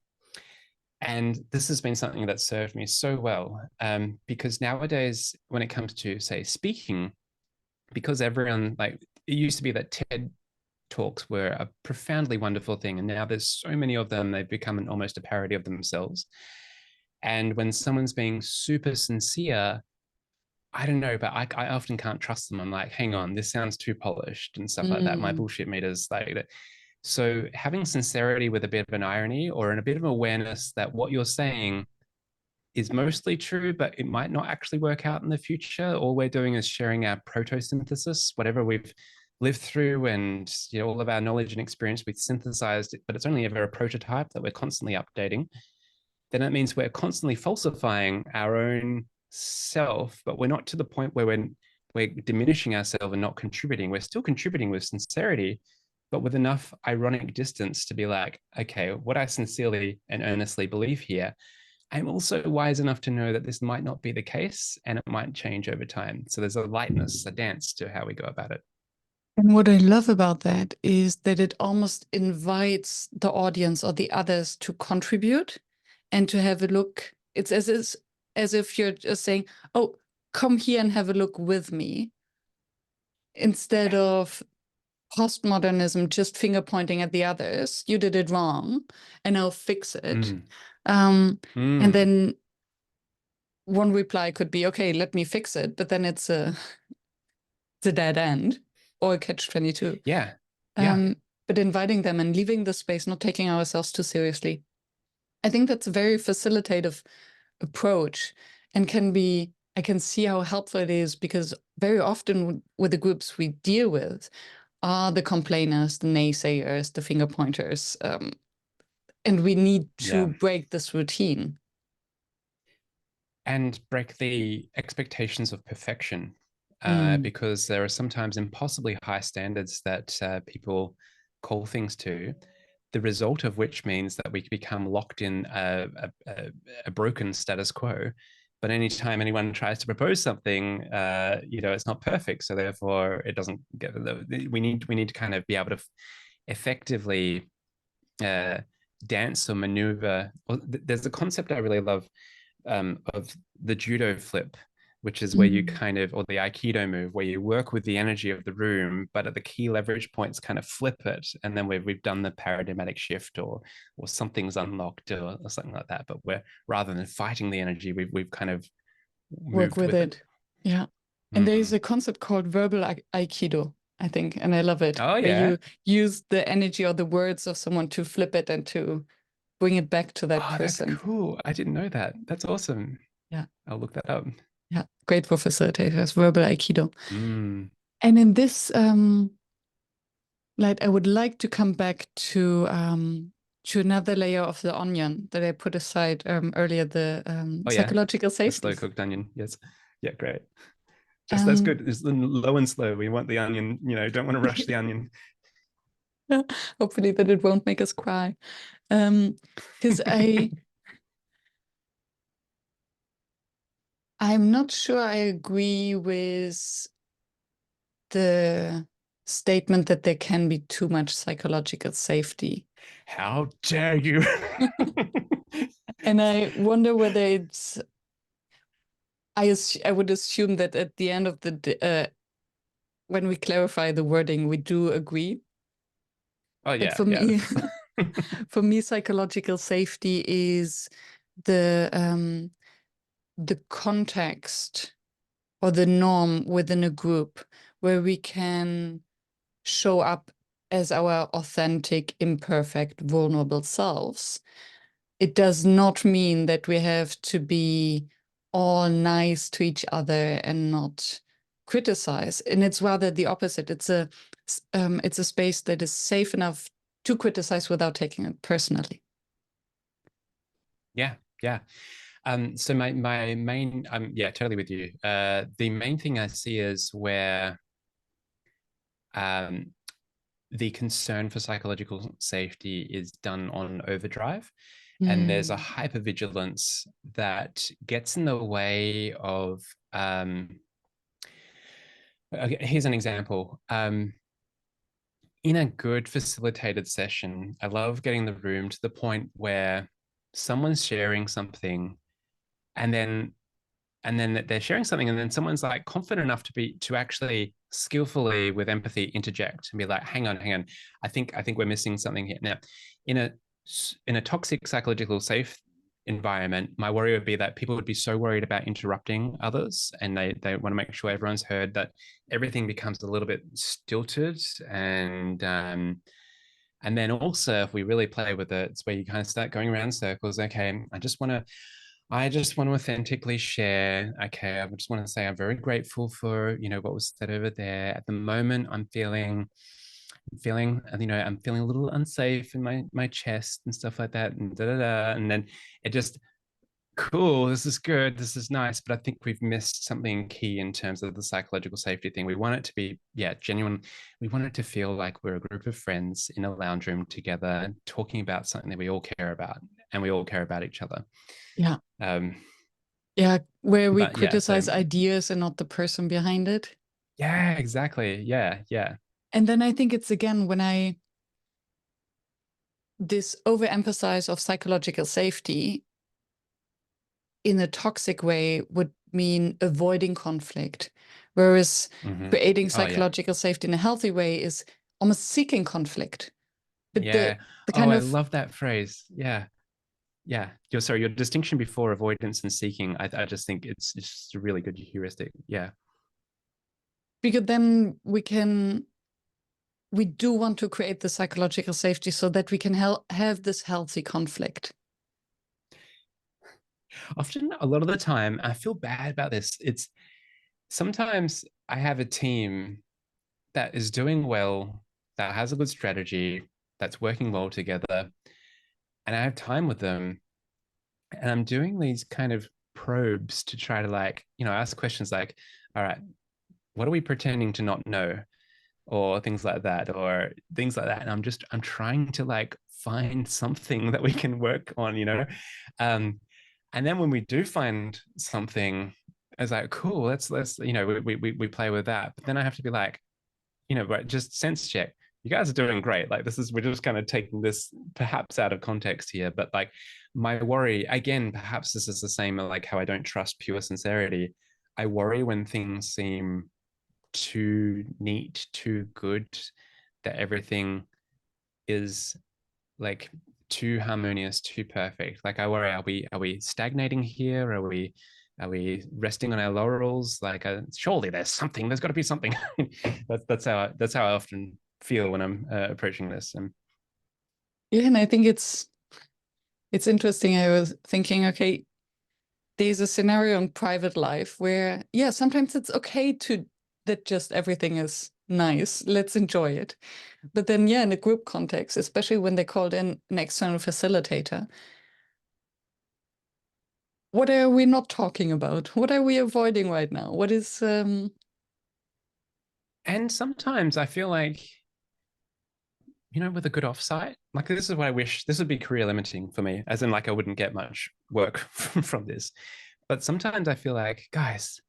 And this has been something that served me so well, because nowadays, when it comes to, say, speaking, because everyone, like, it used to be that TED Talks were a profoundly wonderful thing, and now there's so many of them, they've become almost a parody of themselves. And when someone's being super sincere, I don't know, but I often can't trust them. I'm like, hang on, this sounds too polished and stuff like that. My bullshit meter's like that. So having sincerity with a bit of an irony or a bit of awareness that what you're saying is mostly true, but it might not actually work out in the future. All we're doing is sharing our proto-synthesis, whatever we've lived through, and all of our knowledge and experience, we've synthesized it, but it's only ever a prototype that we're constantly updating. Then that means we're constantly falsifying our own self, but we're not to the point where we're diminishing ourselves and not contributing. We're still contributing with sincerity, but with enough ironic distance to be like, okay, what I sincerely and earnestly believe here, I'm also wise enough to know that this might not be the case and it might change over time. So there's a lightness, a dance to how we go about it. And what I love about that is that it almost invites the audience or the others to contribute and to have a look. It's as if you're just saying, oh, come here and have a look with me, instead of postmodernism just finger pointing at the others. You did it wrong and I'll fix it. And then one reply could be, okay, let me fix it, but then it's a dead end or a catch-22. Yeah. But inviting them and leaving the space, not taking ourselves too seriously. I think that's a very facilitative approach, and I can see how helpful it is, because very often with the groups we deal with are the complainers, the naysayers, the finger pointers. And we need to break this routine. And break the expectations of perfection, because there are sometimes impossibly high standards that people call things to, the result of which means that we become locked in a broken status quo. But anytime anyone tries to propose something, it's not perfect. So therefore, it doesn't get. We need to kind of be able to effectively dance or maneuver. Well, there's a concept I really love of the judo flip, which is where you kind of, or the Aikido move, where you work with the energy of the room, but at the key leverage points, kind of flip it, and then we've done the paradigmatic shift, or something's unlocked, or something like that. But we're, rather than fighting the energy, we've kind of work with it. Yeah, and there is a concept called verbal Aikido, I think, and I love it. Oh yeah, where you use the energy or the words of someone to flip it and to bring it back to that person. That's cool. I didn't know that. That's awesome. Yeah, I'll look that up. Yeah, great for facilitators, verbal Aikido. And in this light, I would like to come back to another layer of the onion that I put aside earlier, the psychological safety. The slow cooked onion. Yes. Yeah, great. Just that's good. It's low and slow. We want the onion, don't want to rush the onion. Hopefully that it won't make us cry. Because I'm not sure I agree with the statement that there can be too much psychological safety. How dare you? And I wonder whether it's, I would assume that at the end of the when we clarify the wording, we do agree. Oh yeah. But for me, for me, psychological safety is the the context or the norm within a group where we can show up as our authentic, imperfect, vulnerable selves. It does not mean that we have to be all nice to each other and not criticize. And it's rather the opposite. It's a space that is safe enough to criticize without taking it personally. Yeah. So my main, yeah, totally with you. The main thing I see is where the concern for psychological safety is done on overdrive. And there's a hypervigilance that gets in the way of, here's an example. In a good facilitated session, I love getting the room to the point where someone's sharing something and then they're sharing something and then someone's like confident enough to actually skillfully with empathy interject and be like, hang on, I think we're missing something here. Now, in a toxic psychological safe environment, my worry would be that people would be so worried about interrupting others and they want to make sure everyone's heard, that everything becomes a little bit stilted. And then also, if we really play with it, it's where you kind of start going around circles. Okay, I just want to authentically share. Okay, I just want to say I'm very grateful for, what was said over there. At the moment, I'm feeling, I'm feeling a little unsafe in my chest and stuff like that, and and then it just, cool, this is good, this is nice, but I think we've missed something key in terms of the psychological safety thing. We want it to be, genuine. We want it to feel like we're a group of friends in a lounge room together, talking about something that we all care about, and we all care about each other. Yeah. Where we criticize ideas and not the person behind it. Yeah, exactly. Yeah. And then I think it's, again, this overemphasize of psychological safety in a toxic way would mean avoiding conflict, whereas creating psychological safety in a healthy way is almost seeking conflict. But the kind of, I love that phrase. Yeah. Your distinction before avoidance and seeking, I just think it's just a really good heuristic. Yeah. Because then we do want to create the psychological safety so that we can have this healthy conflict. Often, a lot of the time, I feel bad about this. It's sometimes I have a team that is doing well, that has a good strategy, that's working well together, and I have time with them, and I'm doing these kind of probes to try to ask questions like, all right, what are we pretending to not know? Or things like that. And I'm trying to find something that we can work on, and then when we do find something, it's like, cool, let's we play with that. But then I have to be like, just sense check. You guys are doing great. We're just kind of taking this perhaps out of context here, but my worry, again, perhaps this is the same like how I don't trust pure sincerity. I worry when things seem too neat, too good, that everything is too harmonious, too perfect. I worry, are we stagnating here? Are we resting on our laurels? Surely there's got to be something. that's how I often feel when I'm approaching this. Yeah, and I think it's interesting. I was thinking, okay, there's a scenario in private life where, sometimes it's okay that just everything is nice. Let's enjoy it. But then, in a group context, especially when they called in an external facilitator, what are we not talking about? What are we avoiding right now? What is... And sometimes I feel like, with a good offsite, this is what I wish, this would be career limiting for me, as in I wouldn't get much work from this. But sometimes I feel like, guys,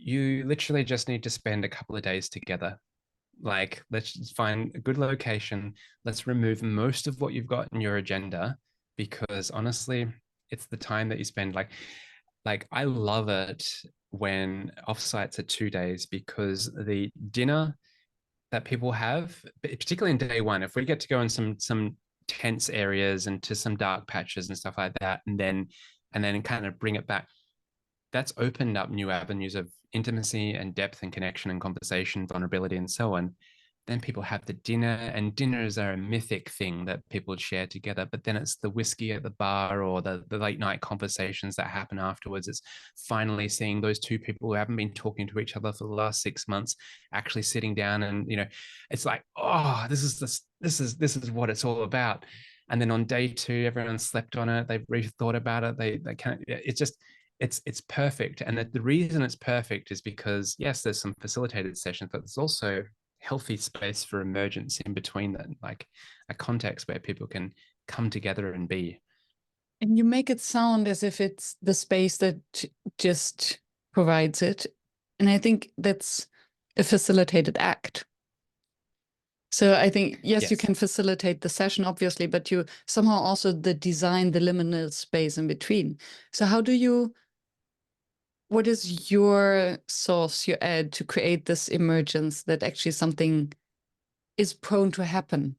you literally just need to spend a couple of days together. Let's just find a good location. Let's remove most of what you've got in your agenda, because honestly, it's the time that you spend. I love it when offsites are 2 days, because the dinner that people have, particularly in day one, if we get to go in some tense areas and to some dark patches and stuff like that, and then kind of bring it back, that's opened up new avenues of intimacy and depth and connection and conversation, vulnerability, and so on. Then people have the dinner, and dinners are a mythic thing that people share together. But then it's the whiskey at the bar or the late night conversations that happen afterwards. It's finally seeing those two people who haven't been talking to each other for the last 6 months actually sitting down, and it's like, oh, this is what it's all about. And then on day 2, everyone slept on it. They've rethought about it. They can't. It's just it's perfect. And the reason it's perfect is because, yes, there's some facilitated sessions, but there's also healthy space for emergence in between that, like a context where people can come together and be. And you make it sound as if it's the space that just provides it. And I think that's a facilitated act. So I think, yes, you can facilitate the session, obviously, but you somehow also the liminal space in between. So what is your source, your add to create this emergence that actually something is prone to happen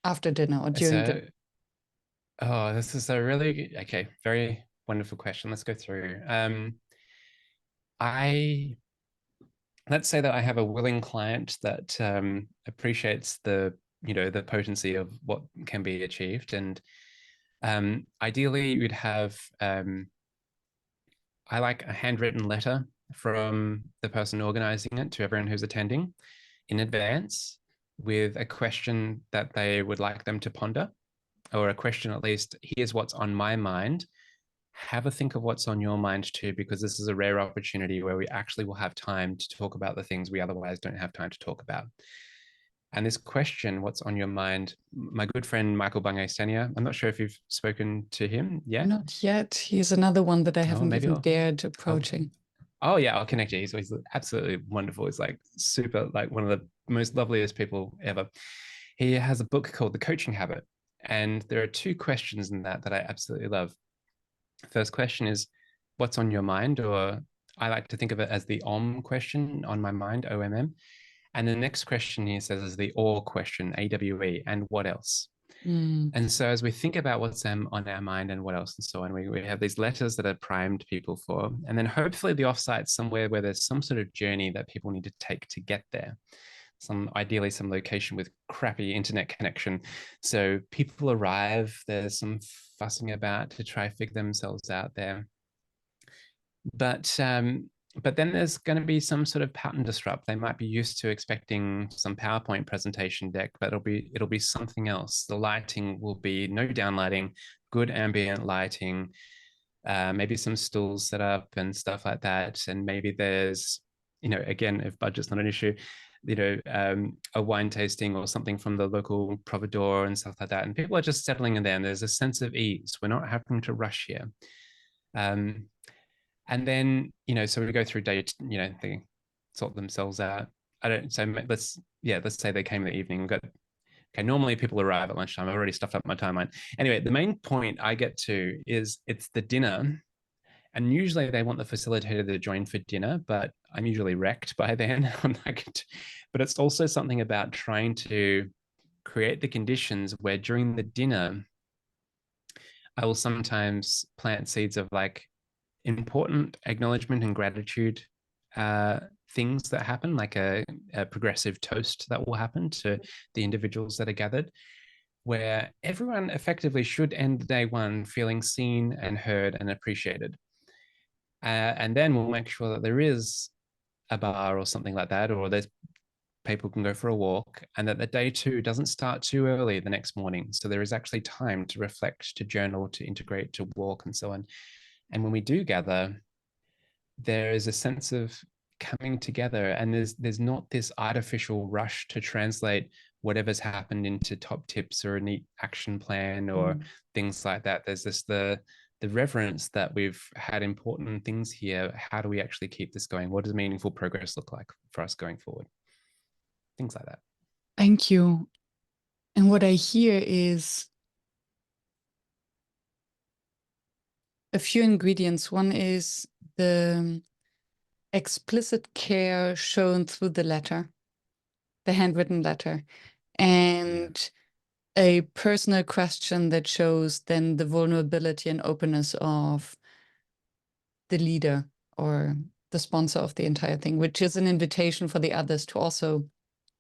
after dinner or during dinner? Oh, this is a really, very wonderful question. Let's go through. Let's say that I have a willing client that appreciates the potency of what can be achieved, and ideally you'd have I like a handwritten letter from the person organizing it to everyone who's attending in advance with a question that they would like them to ponder, or a question at least, here's what's on my mind. Have a think of what's on your mind too, because this is a rare opportunity where we actually will have time to talk about the things we otherwise don't have time to talk about. And this question, what's on your mind, my good friend Michael Bungay-Stenier, I'm not sure if you've spoken to him yet. Not yet. He's another one that I haven't even dared approaching. Oh yeah, I'll connect you. He's absolutely wonderful. He's like super, like one of the most loveliest people ever. He has a book called The Coaching Habit. And there are 2 questions in that I absolutely love. First question is, what's on your mind? Or I like to think of it as the OM question, on my mind, OMM. And the next question he says is the OR question, AWE, and what else? And so as we think about what's on our mind and what else and so on, we have these letters that are primed people for, and then hopefully the offsite somewhere where there's some sort of journey that people need to take to get there. Ideally some location with crappy internet connection. So people arrive, there's some fussing about to try figure themselves out there. But then there's going to be some sort of pattern disrupt. They might be used to expecting some PowerPoint presentation deck, but it'll be something else. The lighting will be no downlighting, good ambient lighting, maybe some stools set up and stuff like that. And maybe there's, again, if budget's not an issue, a wine tasting or something from the local providor and stuff like that. And people are just settling in there, and there's a sense of ease. We're not having to rush here. And then, so we go through day, they sort themselves out. Let's say they came in the evening. Normally people arrive at lunchtime. I've already stuffed up my timeline. Anyway, the main point I get to is it's the dinner. And usually they want the facilitator to join for dinner, but I'm usually wrecked by then. But it's also something about trying to create the conditions where during the dinner, I will sometimes plant seeds of like important acknowledgement and gratitude things that happen, like a progressive toast that will happen to the individuals that are gathered, where everyone effectively should end day 1 feeling seen and heard and appreciated. And then we'll make sure that there is a bar or something like that, or there's people can go for a walk, and that the day 2 doesn't start too early the next morning. So there is actually time to reflect, to journal, to integrate, to walk, and so on. And when we do gather, there is a sense of coming together, and there's not this artificial rush to translate whatever's happened into top tips or a neat action plan or things like that. There's this the reverence that we've had important things here. How do we actually keep this going? What does meaningful progress look like for us going forward? Things like that. Thank you. And what I hear is a few ingredients. One is the explicit care shown through the letter, the handwritten letter, and a personal question that shows then the vulnerability and openness of the leader or the sponsor of the entire thing, which is an invitation for the others to also,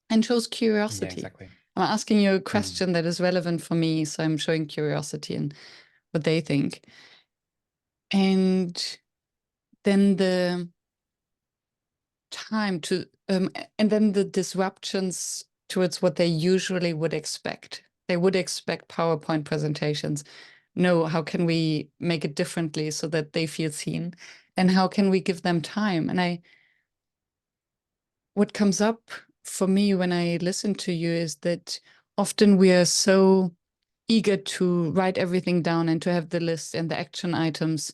and shows curiosity. Yeah, exactly. I'm asking you a question that is relevant for me, so I'm showing curiosity in what they think. And then the time to, and then the disruptions towards what they usually would expect. They would expect PowerPoint presentations. No, how can we make it differently so that they feel seen? And how can we give them time? And what comes up for me when I listen to you is that often we are so eager to write everything down and to have the list and the action items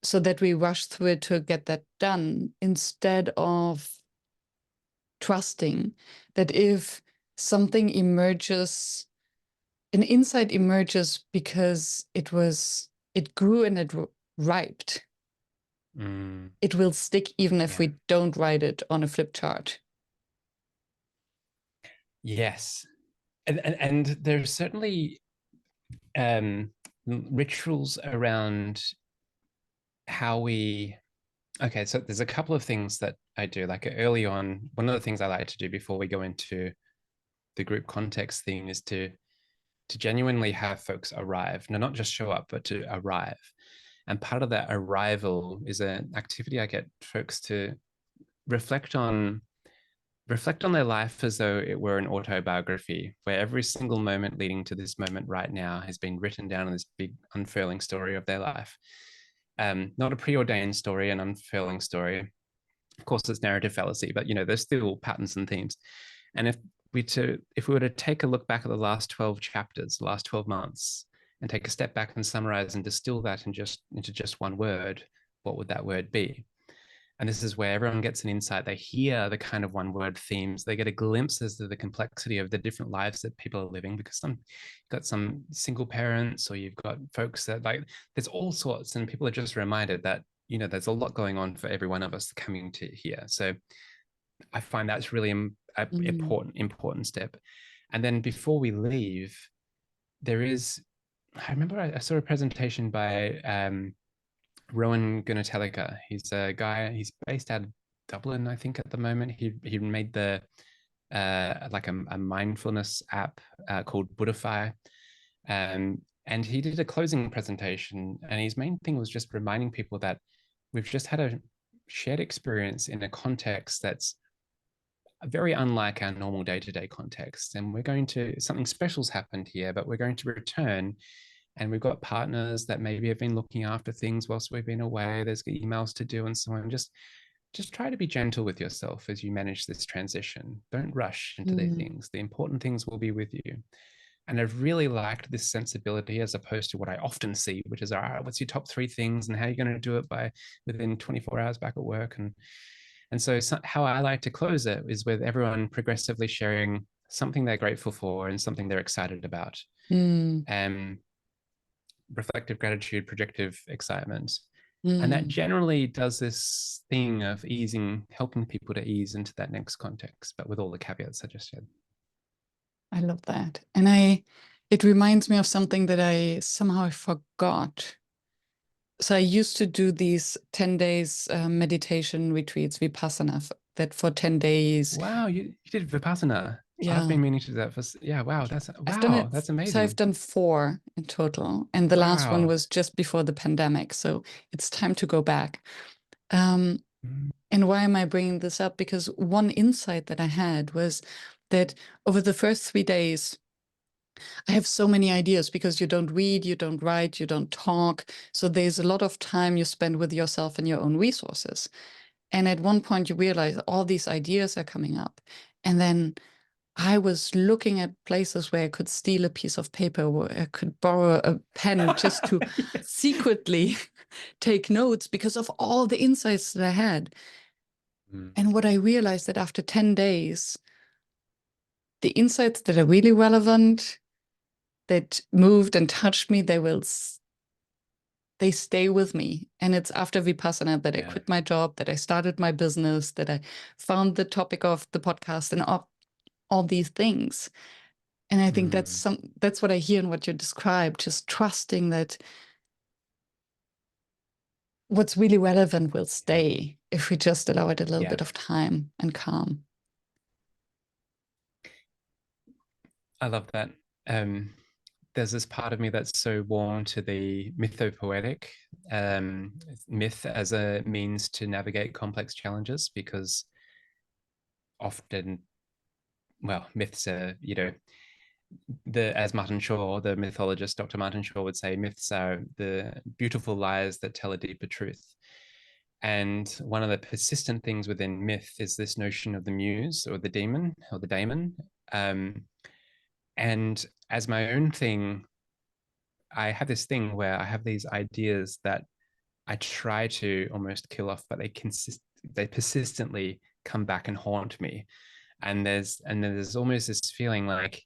so that we rush through it to get that done, instead of trusting that if something emerges, an insight emerges because it grew and it riped. It will stick even if we don't write it on a flip chart. Yes. And there's certainly rituals around how we, okay, so there's a couple of things that I do. Like early on, one of the things I like to do before we go into the group context thing is to genuinely have folks arrive. Now, not just show up, but to arrive. And part of that arrival is an activity I get folks to reflect on their life as though it were an autobiography, where every single moment leading to this moment right now has been written down in this big unfurling story of their life. Not a preordained story, an unfurling story. Of course, it's narrative fallacy, but there's still patterns and themes. And if we were to take a look back at the last 12 chapters, the last 12 months, and take a step back and summarize and distill that into just one word, what would that word be? And this is where everyone gets an insight. They hear the kind of one word themes. They get a glimpse as to the complexity of the different lives that people are living, because you've got some single parents, or you've got folks that there's all sorts, and people are just reminded that, there's a lot going on for every one of us coming to here. So I find that's really an important step. And then before we leave, there is, I remember I saw a presentation by Rowan Gunatelika. He's a guy, he's based out of Dublin, I think, at the moment. He made the like a mindfulness app called Buddhify. And he did a closing presentation, and his main thing was just reminding people that we've just had a shared experience in a context that's very unlike our normal day-to-day context. And something special's happened here, but we're going to return. And we've got partners that maybe have been looking after things whilst we've been away. There's emails to do and so on. Just try to be gentle with yourself as you manage this transition. Don't rush into the things. The important things will be with you. And I've really liked this sensibility, as opposed to what I often see, which is, all right, what's your top 3 things and how are you going to do it within 24 hours back at work? And so how I like to close it is with everyone progressively sharing something they're grateful for and something they're excited about. Reflective gratitude, projective excitement. And that generally does this thing of helping people to ease into that next context, but with all the caveats I just said. I love that. And it reminds me of something that I somehow forgot. So I used to do these 10 days meditation retreats, Vipassana, that for 10 days. Wow, you did Vipassana. Yeah. I've been meaning to do that wow, that's amazing. So I've done 4 in total. And the last one was just before the pandemic. So it's time to go back. And why am I bringing this up? Because one insight that I had was that over the first 3 days, I have so many ideas, because you don't read, you don't write, you don't talk. So there's a lot of time you spend with yourself and your own resources. And at one point you realize all these ideas are coming up. And then I was looking at places where I could steal a piece of paper, where I could borrow a pen just to secretly take notes because of all the insights that I had. And what I realized that after 10 days, the insights that are really relevant, that moved and touched me, they stay with me. And it's after Vipassana that I quit my job, that I started my business, that I found the topic of the podcast, and all these things. And I think that's what I hear in what you described, just trusting that what's really relevant will stay if we just allow it a little bit of time and calm. I love that. There's this part of me that's so warm to the mythopoetic, myth as a means to navigate complex challenges, because often, well, myths are, as Martin Shaw, the mythologist, Dr. Martin Shaw would say, myths are the beautiful lies that tell a deeper truth. And one of the persistent things within myth is this notion of the muse or the demon or the daemon. And as my own thing, I have this thing where I have these ideas that I try to almost kill off, but they persistently come back and haunt me. And there's almost this feeling like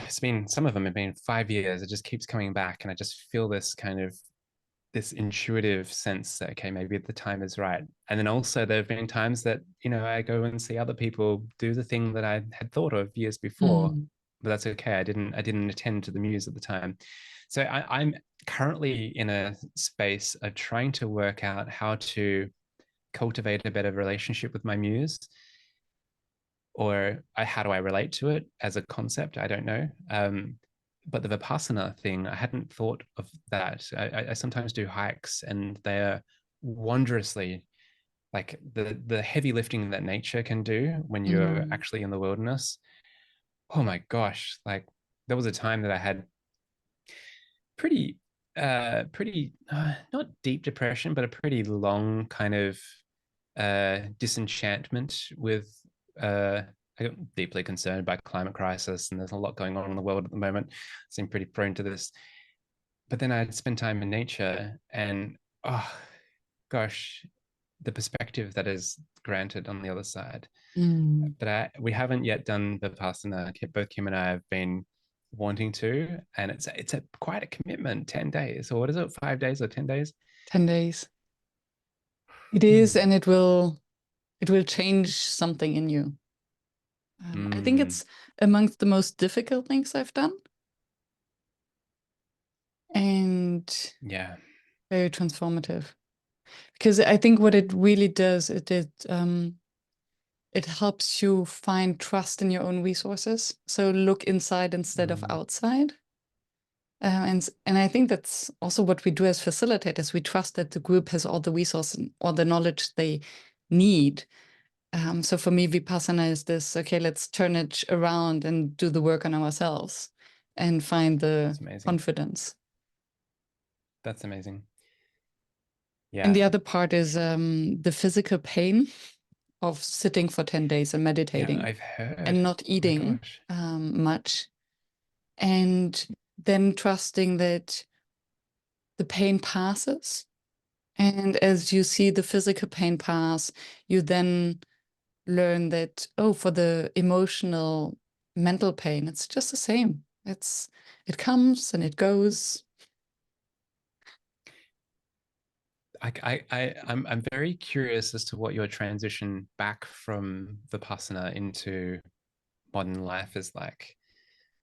some of them have been 5 years. It just keeps coming back, and I just feel this kind of this intuitive sense that, okay, maybe the time is right. And then also there have been times that, I go and see other people do the thing that I had thought of years before, but that's okay. I didn't attend to the muse at the time. So I'm currently in a space of trying to work out how to cultivate a better relationship with my muse, or how do I relate to it as a concept? I don't know. But the Vipassana thing, I hadn't thought of that. I sometimes do hikes, and they're wondrously, like, the heavy lifting that nature can do when you're actually in the wilderness. Oh my gosh. Like, there was a time that I had pretty not deep depression, but a pretty long kind of disenchantment with I got deeply concerned by climate crisis, and there's a lot going on in the world at the moment. I seem pretty prone to this. But then I'd spend time in nature, and oh gosh, the perspective that is granted on the other side. But we haven't yet done Vipassana. Both Kim and I have been wanting to, and it's quite a commitment. 10 days, or what is it, 5 days or 10 days? 10 days. It is, and it will change something in you. I think it's amongst the most difficult things I've done, and very transformative. Because I think what it really does, it helps you find trust in your own resources. So look inside instead of outside. And I think that's also what we do as facilitators. We trust that the group has all the resources and all the knowledge they need. So for me, Vipassana is this, okay, let's turn it around and do the work on ourselves and find the confidence. That's amazing. Yeah. And the other part is the physical pain of sitting for 10 days and meditating. Yeah, I've heard. And not eating much. And then trusting that the pain passes. And as you see the physical pain pass, you then learn that, oh, for the emotional, mental pain, it's just the same. It comes and it goes. I'm very curious as to what your transition back from Vipassana into modern life is like.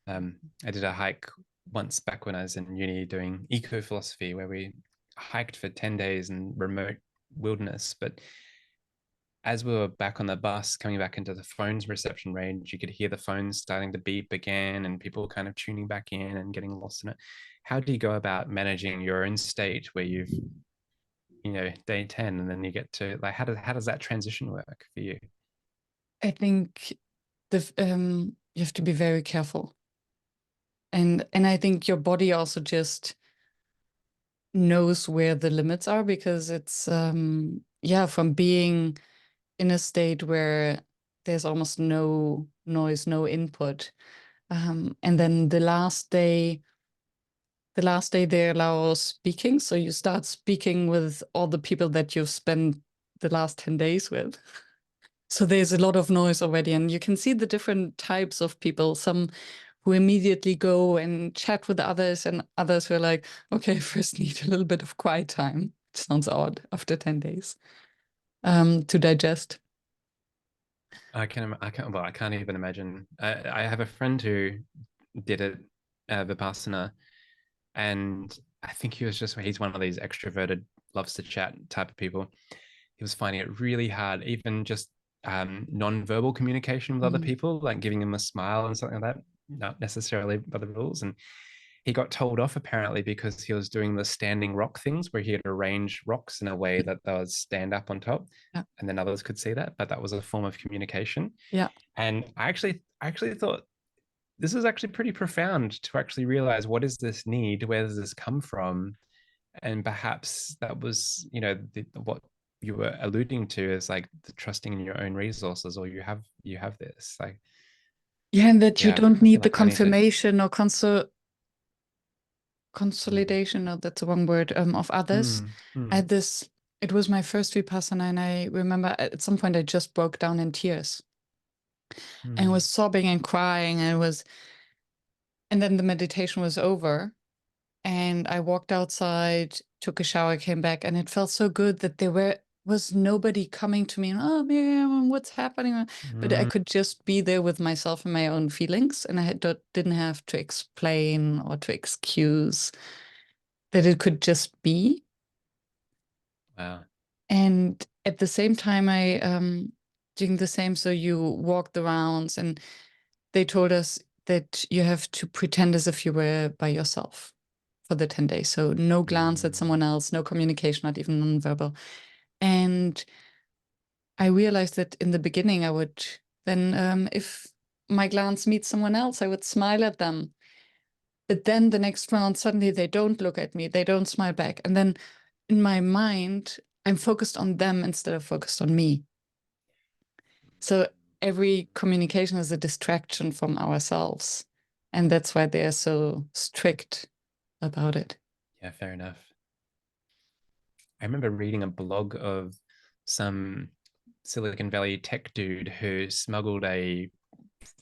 I did a hike once back when I was in uni doing eco philosophy, where we hiked for 10 days in remote wilderness. But as we were back on the bus coming back into the phone's reception range, you could hear the phones starting to beep again and people kind of tuning back in and getting lost in it. How do you go about managing your own state where you've, day 10, and then you get to, like, how does that transition work for you? I think you have to be very careful. And I think your body also just knows where the limits are, because it's from being in a state where there's almost no noise, no input, and then the last day they allow speaking, so you start speaking with all the people that you've spent the last 10 days with. So there's a lot of noise already, and you can see the different types of people. Some who immediately go and chat with others, and others who are like, okay, first need a little bit of quiet time. It sounds odd after 10 days to digest. I can't even imagine. I have a friend who did it, Vipassana, and I think he's one of these extroverted, loves to chat type of people. He was finding it really hard, even just non-verbal communication with other people, like giving them a smile and something like that, not necessarily by the rules. And he got told off apparently because he was doing the standing rock things where he had arranged rocks in a way that they would stand up on top, and then others could see that, but that was a form of communication. Yeah. And I actually thought this is actually pretty profound to actually realize, what is this need? Where does this come from? And perhaps that was, what you were alluding to is like the trusting in your own resources, or you have this, like, yeah, and that you don't need the like confirmation or consolidation, or that's the wrong word, of others. At this, it was my first Vipassana, and I remember at some point I just broke down in tears and was sobbing and crying, and then the meditation was over, and I walked outside, took a shower, came back, and it felt so good that there was nobody coming to me, oh, Miriam, what's happening? But I could just be there with myself and my own feelings, and I didn't have to explain or to excuse, that it could just be. Wow. And at the same time, I doing the same. So you walk the rounds, and they told us that you have to pretend as if you were by yourself for the 10 days. So no glance at someone else, no communication, not even nonverbal. And I realized that in the beginning, I would then, if my glance meets someone else, I would smile at them. But then the next round, suddenly they don't look at me, they don't smile back. And then in my mind, I'm focused on them instead of focused on me. So every communication is a distraction from ourselves. And that's why they're so strict about it. Yeah, fair enough. I remember reading a blog of some Silicon Valley tech dude who smuggled a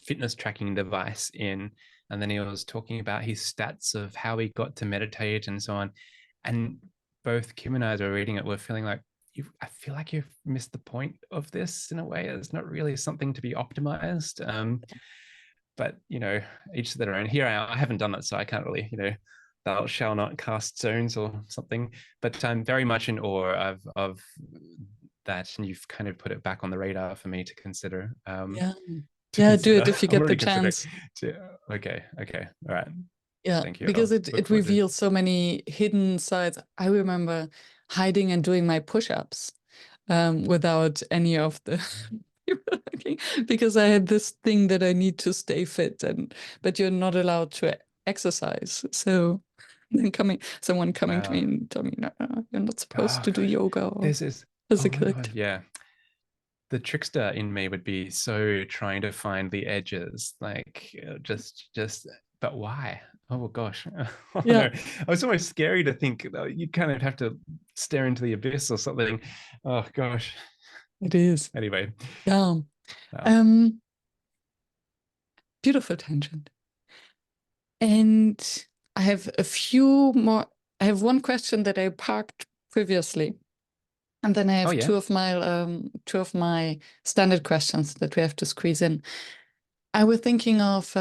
fitness tracking device in, and then he was talking about his stats of how he got to meditate and so on. And both Kim and I, as we were reading it, were feeling like, I feel like you've missed the point of this in a way. It's not really something to be optimized. But each to their own. Here I haven't done it, so I can't really, thou shall not cast stones or something. But I'm very much in awe of that, and you've kind of put it back on the radar for me to consider. Do it if you get the chance. Okay, all right. Yeah, thank you. because it reveals so many hidden sides. I remember hiding and doing my push-ups without any of the people looking, because I had this thing that I need to stay fit, but you're not allowed to exercise. So then someone coming to me and telling me, no, you're not supposed to do yoga or physical activity. Yeah. The trickster in me would be so trying to find the edges, like just, but why? Oh gosh. No. I was almost scary to think you kind of have to stare into the abyss or something. Oh gosh. It is. Anyway. Yeah. Beautiful tangent. And I have a few more. I have one question that I parked previously. And then I have two of my standard questions that we have to squeeze in. I was thinking of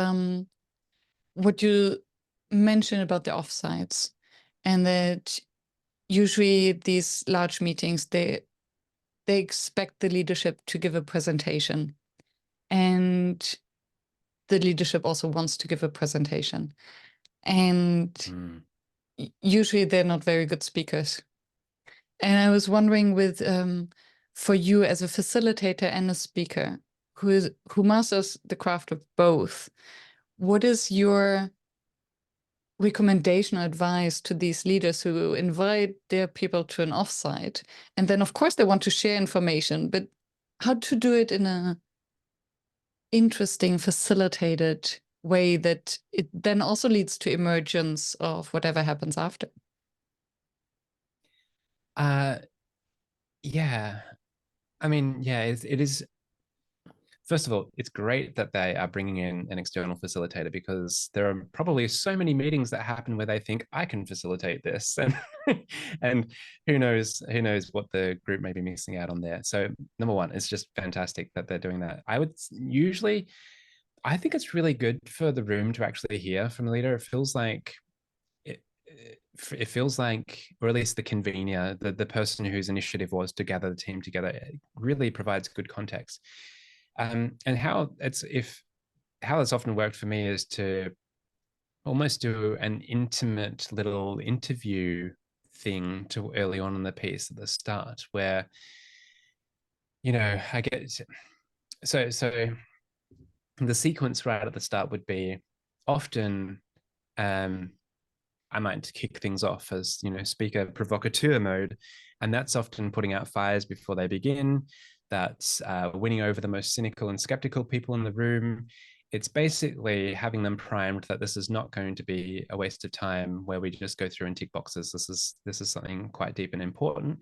what you mentioned about the offsites, and that usually these large meetings, they expect the leadership to give a presentation, and the leadership also wants to give a presentation, and usually they're not very good speakers. And I was wondering, for you as a facilitator and a speaker who masters the craft of both, what is your recommendation or advice to these leaders who invite their people to an offsite, and then of course they want to share information, but how to do it in a interesting, facilitated way that it then also leads to emergence of whatever happens after? Yeah. I mean, yeah, it is. First of all, it's great that they are bringing in an external facilitator, because there are probably so many meetings that happen where they think, I can facilitate this, and and who knows what the group may be missing out on there. So number one, it's just fantastic that they're doing that. I think it's really good for the room to actually hear from the leader. It feels like it feels like, or at least the convener, the person whose initiative was to gather the team together, it really provides good context. And how it's often worked for me is to almost do an intimate little interview thing to early on in the piece at the start, where, you know, I get so the sequence right at the start would be often I might kick things off as, you know, speaker provocateur mode, and that's often putting out fires before they begin. That's winning over the most cynical and skeptical people in the room. It's basically having them primed that this is not going to be a waste of time where we just go through and tick boxes. This is something quite deep and important.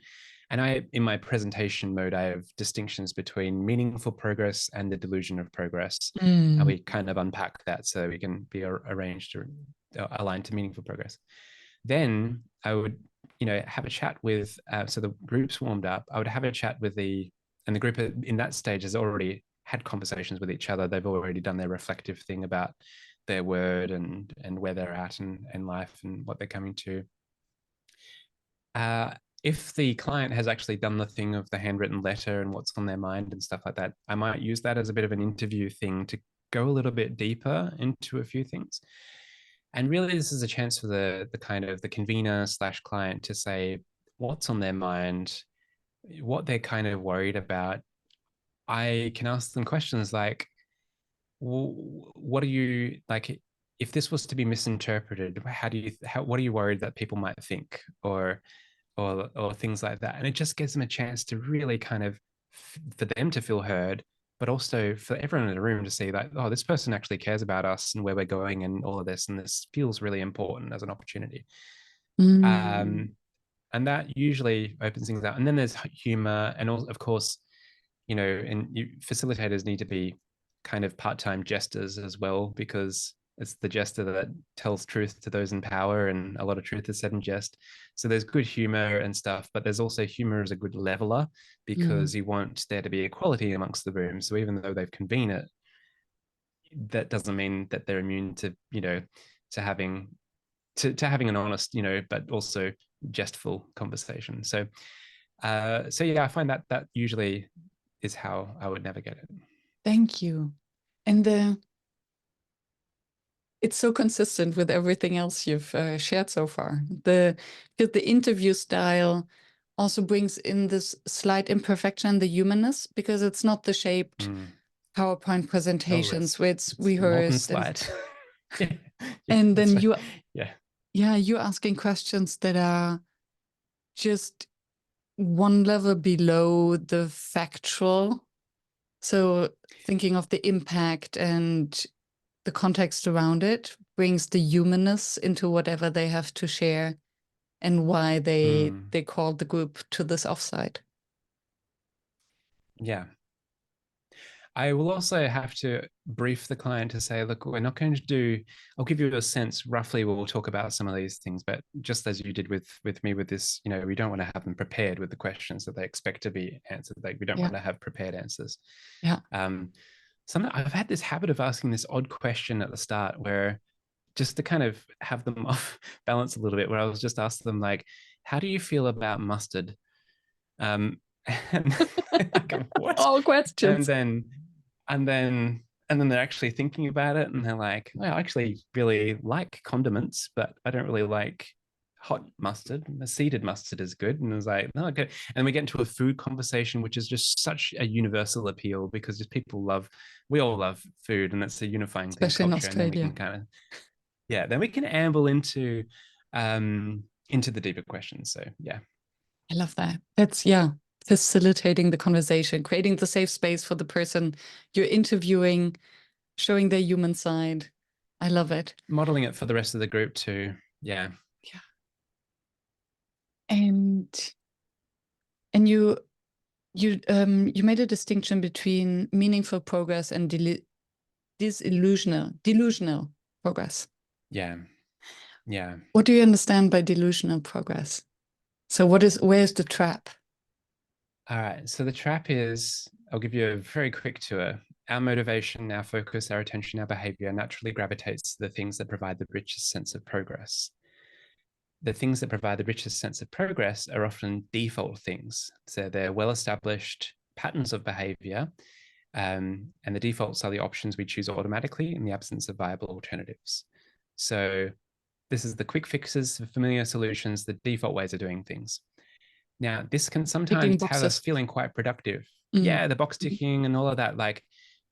And in my presentation mode, I have distinctions between meaningful progress and the delusion of progress. And we kind of unpack that so we can be arranged or aligned to meaningful progress. Then I would, you know, have a chat with, so the group's warmed up. I would have a chat with and the group in that stage has already had conversations with each other. They've already done their reflective thing about their word and where they're at in life and what they're coming to. If the client has actually done the thing of the handwritten letter and what's on their mind and stuff like that, I might use that as a bit of an interview thing to go a little bit deeper into a few things. And really, this is a chance for the kind of the convener / client to say what's on their mind, what they're kind of worried about. I can ask them questions like, what are you like, if this was to be misinterpreted, what are you worried that people might think, or things like that. And it just gives them a chance to really kind of, for them to feel heard, but also for everyone in the room to see that, oh, this person actually cares about us and where we're going and all of this, and this feels really important as an opportunity. And that usually opens things up. And then there's humor, and also, of course, you know, and facilitators need to be kind of part-time jesters as well, because it's the jester that tells truth to those in power, and a lot of truth is said in jest. So there's good humor and stuff, but there's also humor as a good leveler, because you want there to be equality amongst the room. So even though they've convened it, that doesn't mean that they're immune to, you know, to having an honest, you know, but also jestful conversation. So yeah, I find that usually is how I would navigate it. Thank you. And it's so consistent with everything else you've shared so far. Because the interview style also brings in this slight imperfection, the humanness, because it's not the shaped PowerPoint presentations where it's rehearsed. And then you're asking questions that are just one level below the factual. So thinking of the impact and the context around it brings the humanness into whatever they have to share and why they called the group to this offsite. Yeah. I will also have to brief the client to say, look, we're not going to do, I'll give you a sense, roughly we'll talk about some of these things, but just as you did with me with this, you know, we don't want to have them prepared with the questions that they expect to be answered. Like, we don't want to have prepared answers. Yeah. I've had this habit of asking this odd question at the start, where just to kind of have them off balance a little bit, where I was just asking them, like, how do you feel about mustard? And all questions. And then they're actually thinking about it, and they're like, well, I actually really like condiments, but I don't really like hot mustard. Seeded mustard is good. And I was like, no, okay. And we get into a food conversation, which is just such a universal appeal, because just we all love food, and it's a unifying thing, especially culture. in Australia. And then we can kind of, then we can amble into the deeper questions. So yeah. I love that. That's facilitating the conversation, creating the safe space for the person you're interviewing, showing their human side. I love it. Modeling it for the rest of the group too. Yeah. And you made a distinction between meaningful progress and delusional progress. Yeah. What do you understand by delusional progress? So where's the trap? All right. So the trap is, I'll give you a very quick tour. Our motivation, our focus, our attention, our behavior naturally gravitates to the things that provide the richest sense of progress. the things that provide the richest sense of progress are often default things. So they're well-established patterns of behavior, and the defaults are the options we choose automatically in the absence of viable alternatives. So this is the quick fixes, the familiar solutions, the default ways of doing things. Now, this can sometimes have us feeling quite productive. Yeah, the box ticking and all of that. Like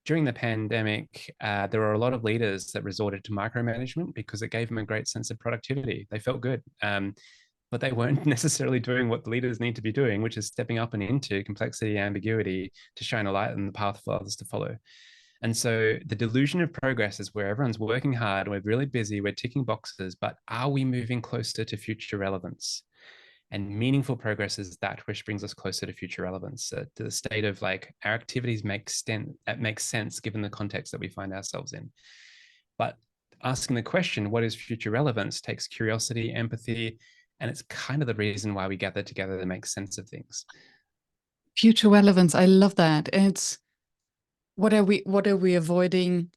during the pandemic, there were a lot of leaders that resorted to micromanagement because it gave them a great sense of productivity. They felt good. But they weren't necessarily doing what the leaders need to be doing, which is stepping up and into complexity, ambiguity to shine a light on the path for others to follow. And so the delusion of progress is where everyone's working hard, we're really busy, we're ticking boxes, but are we moving closer to future relevance? And meaningful progress is that which brings us closer to future relevance, to the state of like our activities make sense given the context that we find ourselves in. But asking the question, what is future relevance, takes curiosity, empathy, and it's kind of the reason why we gather together to make sense of things. Future relevance, I love that. It's what are we avoiding?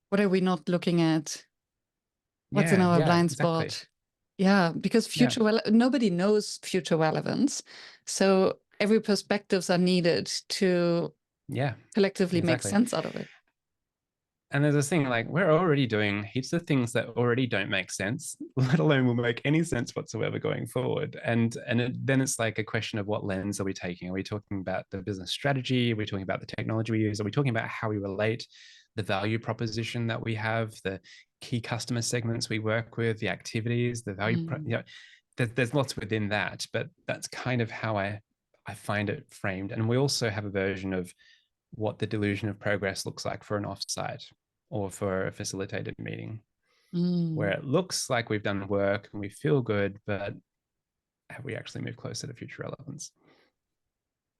What are we not looking at? What's in our blind spot? Yeah, because nobody knows future relevance. So every perspectives are needed to collectively make sense out of it. And there's this thing like we're already doing heaps of things that already don't make sense, let alone will make any sense whatsoever going forward. Then it's like a question of what lens are we taking? Are we talking about the business strategy? Are we talking about the technology we use? Are we talking about how we relate, the value proposition that we have, the key customer segments we work with, the activities, the value? There's lots within that, but that's kind of how I find it framed. And we also have a version of what the delusion of progress looks like for an offsite or for a facilitated meeting, where it looks like we've done work and we feel good, but have we actually moved closer to future relevance?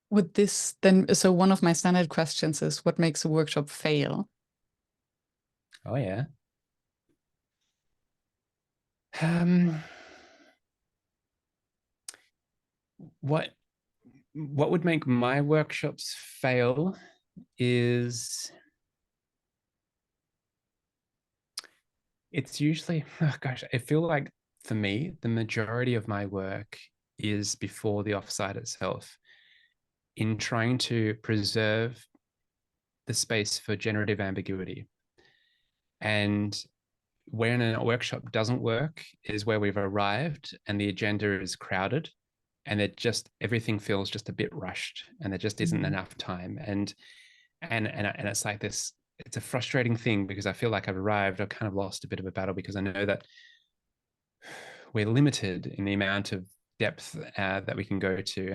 With this, then, so one of my standard questions is, what makes a workshop fail? Oh, yeah. What would make my workshops fail is it's usually, oh gosh, I feel like for me, the majority of my work is before the offsite itself, in trying to preserve the space for generative ambiguity. And when a workshop doesn't work is where we've arrived and the agenda is crowded and everything feels just a bit rushed and there just isn't enough time. And it's like this, it's a frustrating thing because I feel like I've kind of lost a bit of a battle because I know that we're limited in the amount of depth that we can go to.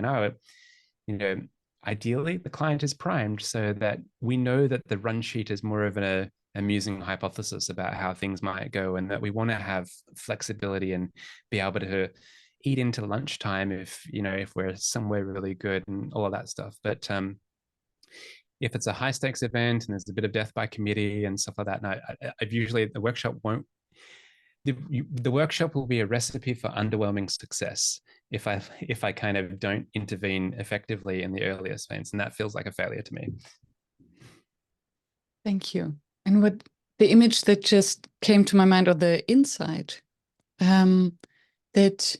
And ideally the client is primed so that we know that the run sheet is more of an amusing hypothesis about how things might go, and that we want to have flexibility and be able to eat into lunchtime if we're somewhere really good and all of that stuff. But if it's a high stakes event and there's a bit of death by committee and stuff like that, and I've usually the workshop won't. The workshop will be a recipe for underwhelming success if I kind of don't intervene effectively in the earliest events, and that feels like a failure to me. Thank you. And what the image that just came to my mind, or the insight, that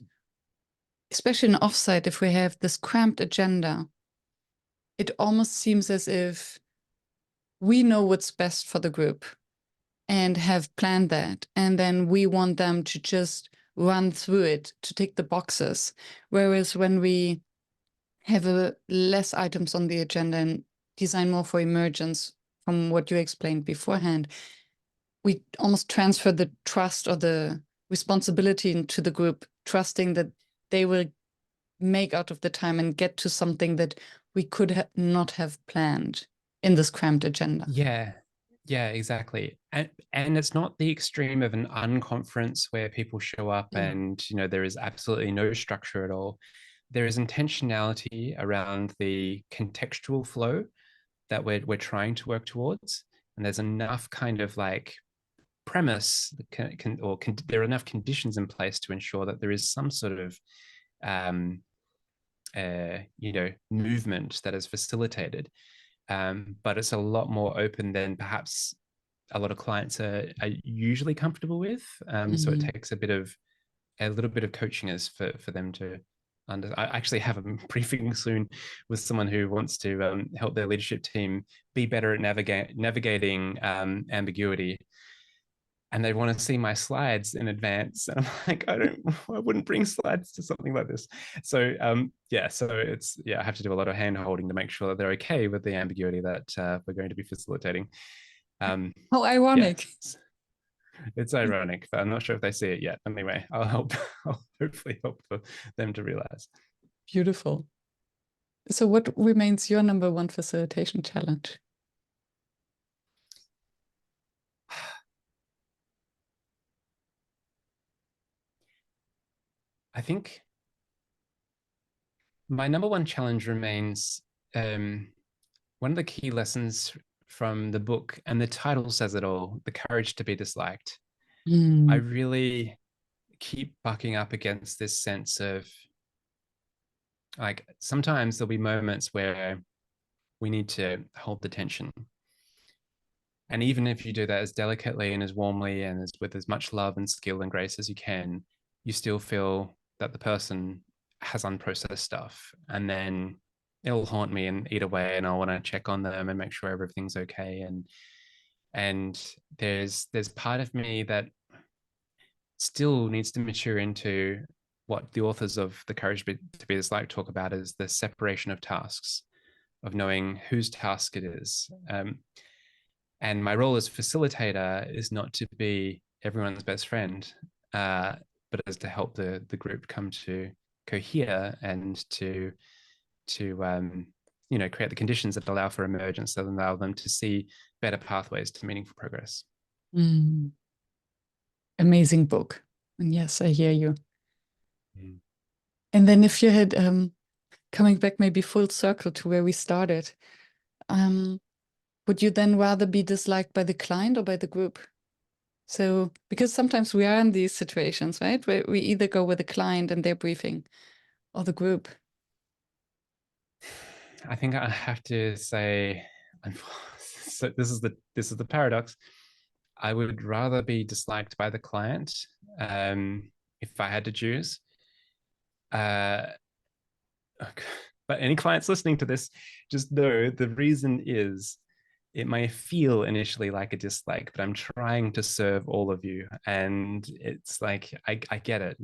especially in offsite, if we have this cramped agenda, it almost seems as if we know what's best for the group and have planned that. And then we want them to just run through it, to tick the boxes. Whereas when we have less items on the agenda and design more for emergence, from what you explained beforehand, we almost transfer the trust or the responsibility into the group, trusting that they will make out of the time and get to something that we could not have planned in this cramped agenda. Yeah, exactly. And it's not the extreme of an unconference where people show up and there is absolutely no structure at all. There is intentionality around the contextual flow that we're trying to work towards, and there's enough kind of like premise there are enough conditions in place to ensure that there is some sort of movement that is facilitated, but it's a lot more open than perhaps a lot of clients are usually comfortable with. So it takes a bit of a little bit of coaching is for them to I actually have a briefing soon with someone who wants to help their leadership team be better at navigating ambiguity. And they want to see my slides in advance. And I'm like, I wouldn't bring slides to something like this. So I have to do a lot of hand holding to make sure that they're okay with the ambiguity that we're going to be facilitating. How ironic. Yeah. It's ironic, but I'm not sure if they see it yet. Anyway, I'll hopefully help for them to realize. Beautiful. So what remains your number one facilitation challenge? I think my number one challenge remains one of the key lessons from the book, and the title says it all, The Courage to Be Disliked. I really keep bucking up against this sense of, like, sometimes there'll be moments where we need to hold the tension. And even if you do that as delicately and as warmly and with as much love and skill and grace as you can, you still feel that the person has unprocessed stuff. And then it'll haunt me and eat away, and I'll want to check on them and make sure everything's okay. And there's part of me that still needs to mature into what the authors of The Courage to Be Disliked talk about as the separation of tasks, of knowing whose task it is. And my role as facilitator is not to be everyone's best friend, but is to help the group come to cohere and to create the conditions that allow for emergence, that allow them to see better pathways to meaningful progress. Amazing book. And yes, I hear you. And then if you had, coming back maybe full circle to where we started, would you then rather be disliked by the client or by the group? So, because sometimes we are in these situations, right? Where we either go with the client and their briefing or the group. I think I have to say, so this is the paradox. I would rather be disliked by the client if I had to choose. But any clients listening to this, just know the reason is it may feel initially like a dislike, but I'm trying to serve all of you. And it's like, I get it.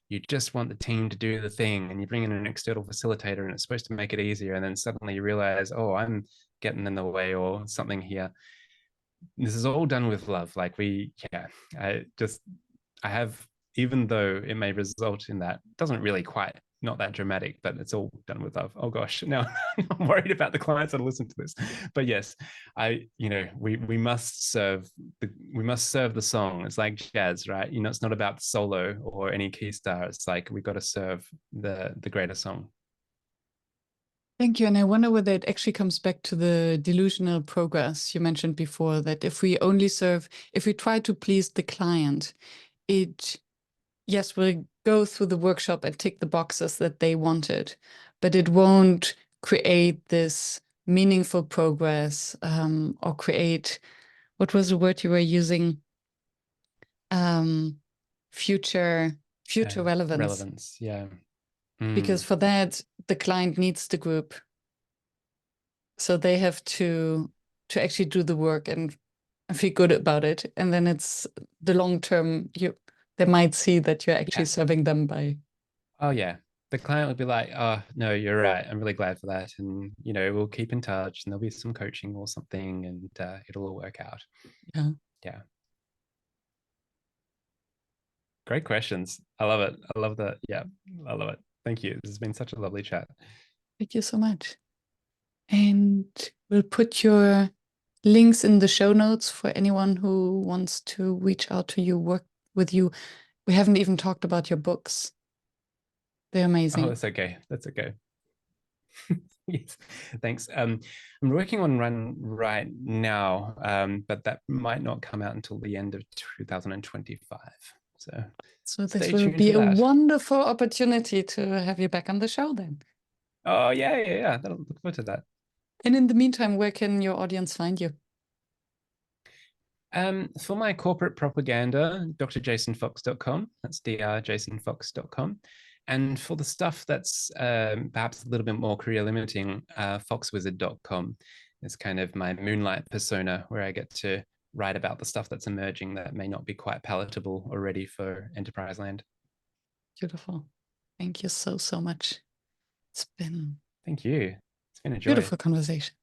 You just want the team to do the thing, and you bring in an external facilitator and it's supposed to make it easier. And then suddenly you realize, oh, I'm getting in the way or something here. This is all done with love. Like I have, even though it may result in that, doesn't really quite, not that dramatic, but it's all done with love. Oh gosh, now I'm worried about the clients that listen to this. But yes, we must serve the song. It's like jazz, right? It's not about the solo or any key star. It's like we've got to serve the greater song. Thank you. And I wonder whether it actually comes back to the delusional progress you mentioned before, that if we try to please the client, we'll go through the workshop and tick the boxes that they wanted, but it won't create this meaningful progress or create, what was the word you were using? Future relevance. Relevance, yeah. Because for that, the client needs the group. So they have to actually do the work and feel good about it. And then it's the long term, they might see that you're actually serving them by. Oh yeah. The client would be like, oh no, you're right. I'm really glad for that. And we'll keep in touch and there'll be some coaching or something, and it'll all work out. Yeah. Yeah. Great questions. I love it. I love that. Yeah, I love it. Thank you. This has been such a lovely chat. Thank you so much. And we'll put your links in the show notes for anyone who wants to reach out to you, work with you. We haven't even talked about your books. They're amazing. Oh, that's okay. That's okay. Yes, thanks. I'm working on one right now, but that might not come out until the end of 2025. So this will be a wonderful opportunity to have you back on the show then. Oh, yeah. That'll look forward to that. And in the meantime, where can your audience find you? For my corporate propaganda, drjasonfox.com. That's drjasonfox.com. And for the stuff that's perhaps a little bit more career limiting, foxwizard.com is kind of my moonlight persona, where I get to write about the stuff that's emerging that may not be quite palatable already for enterprise land. Beautiful. Thank you so much. It's been Thank you. It's been a joy. Beautiful conversation.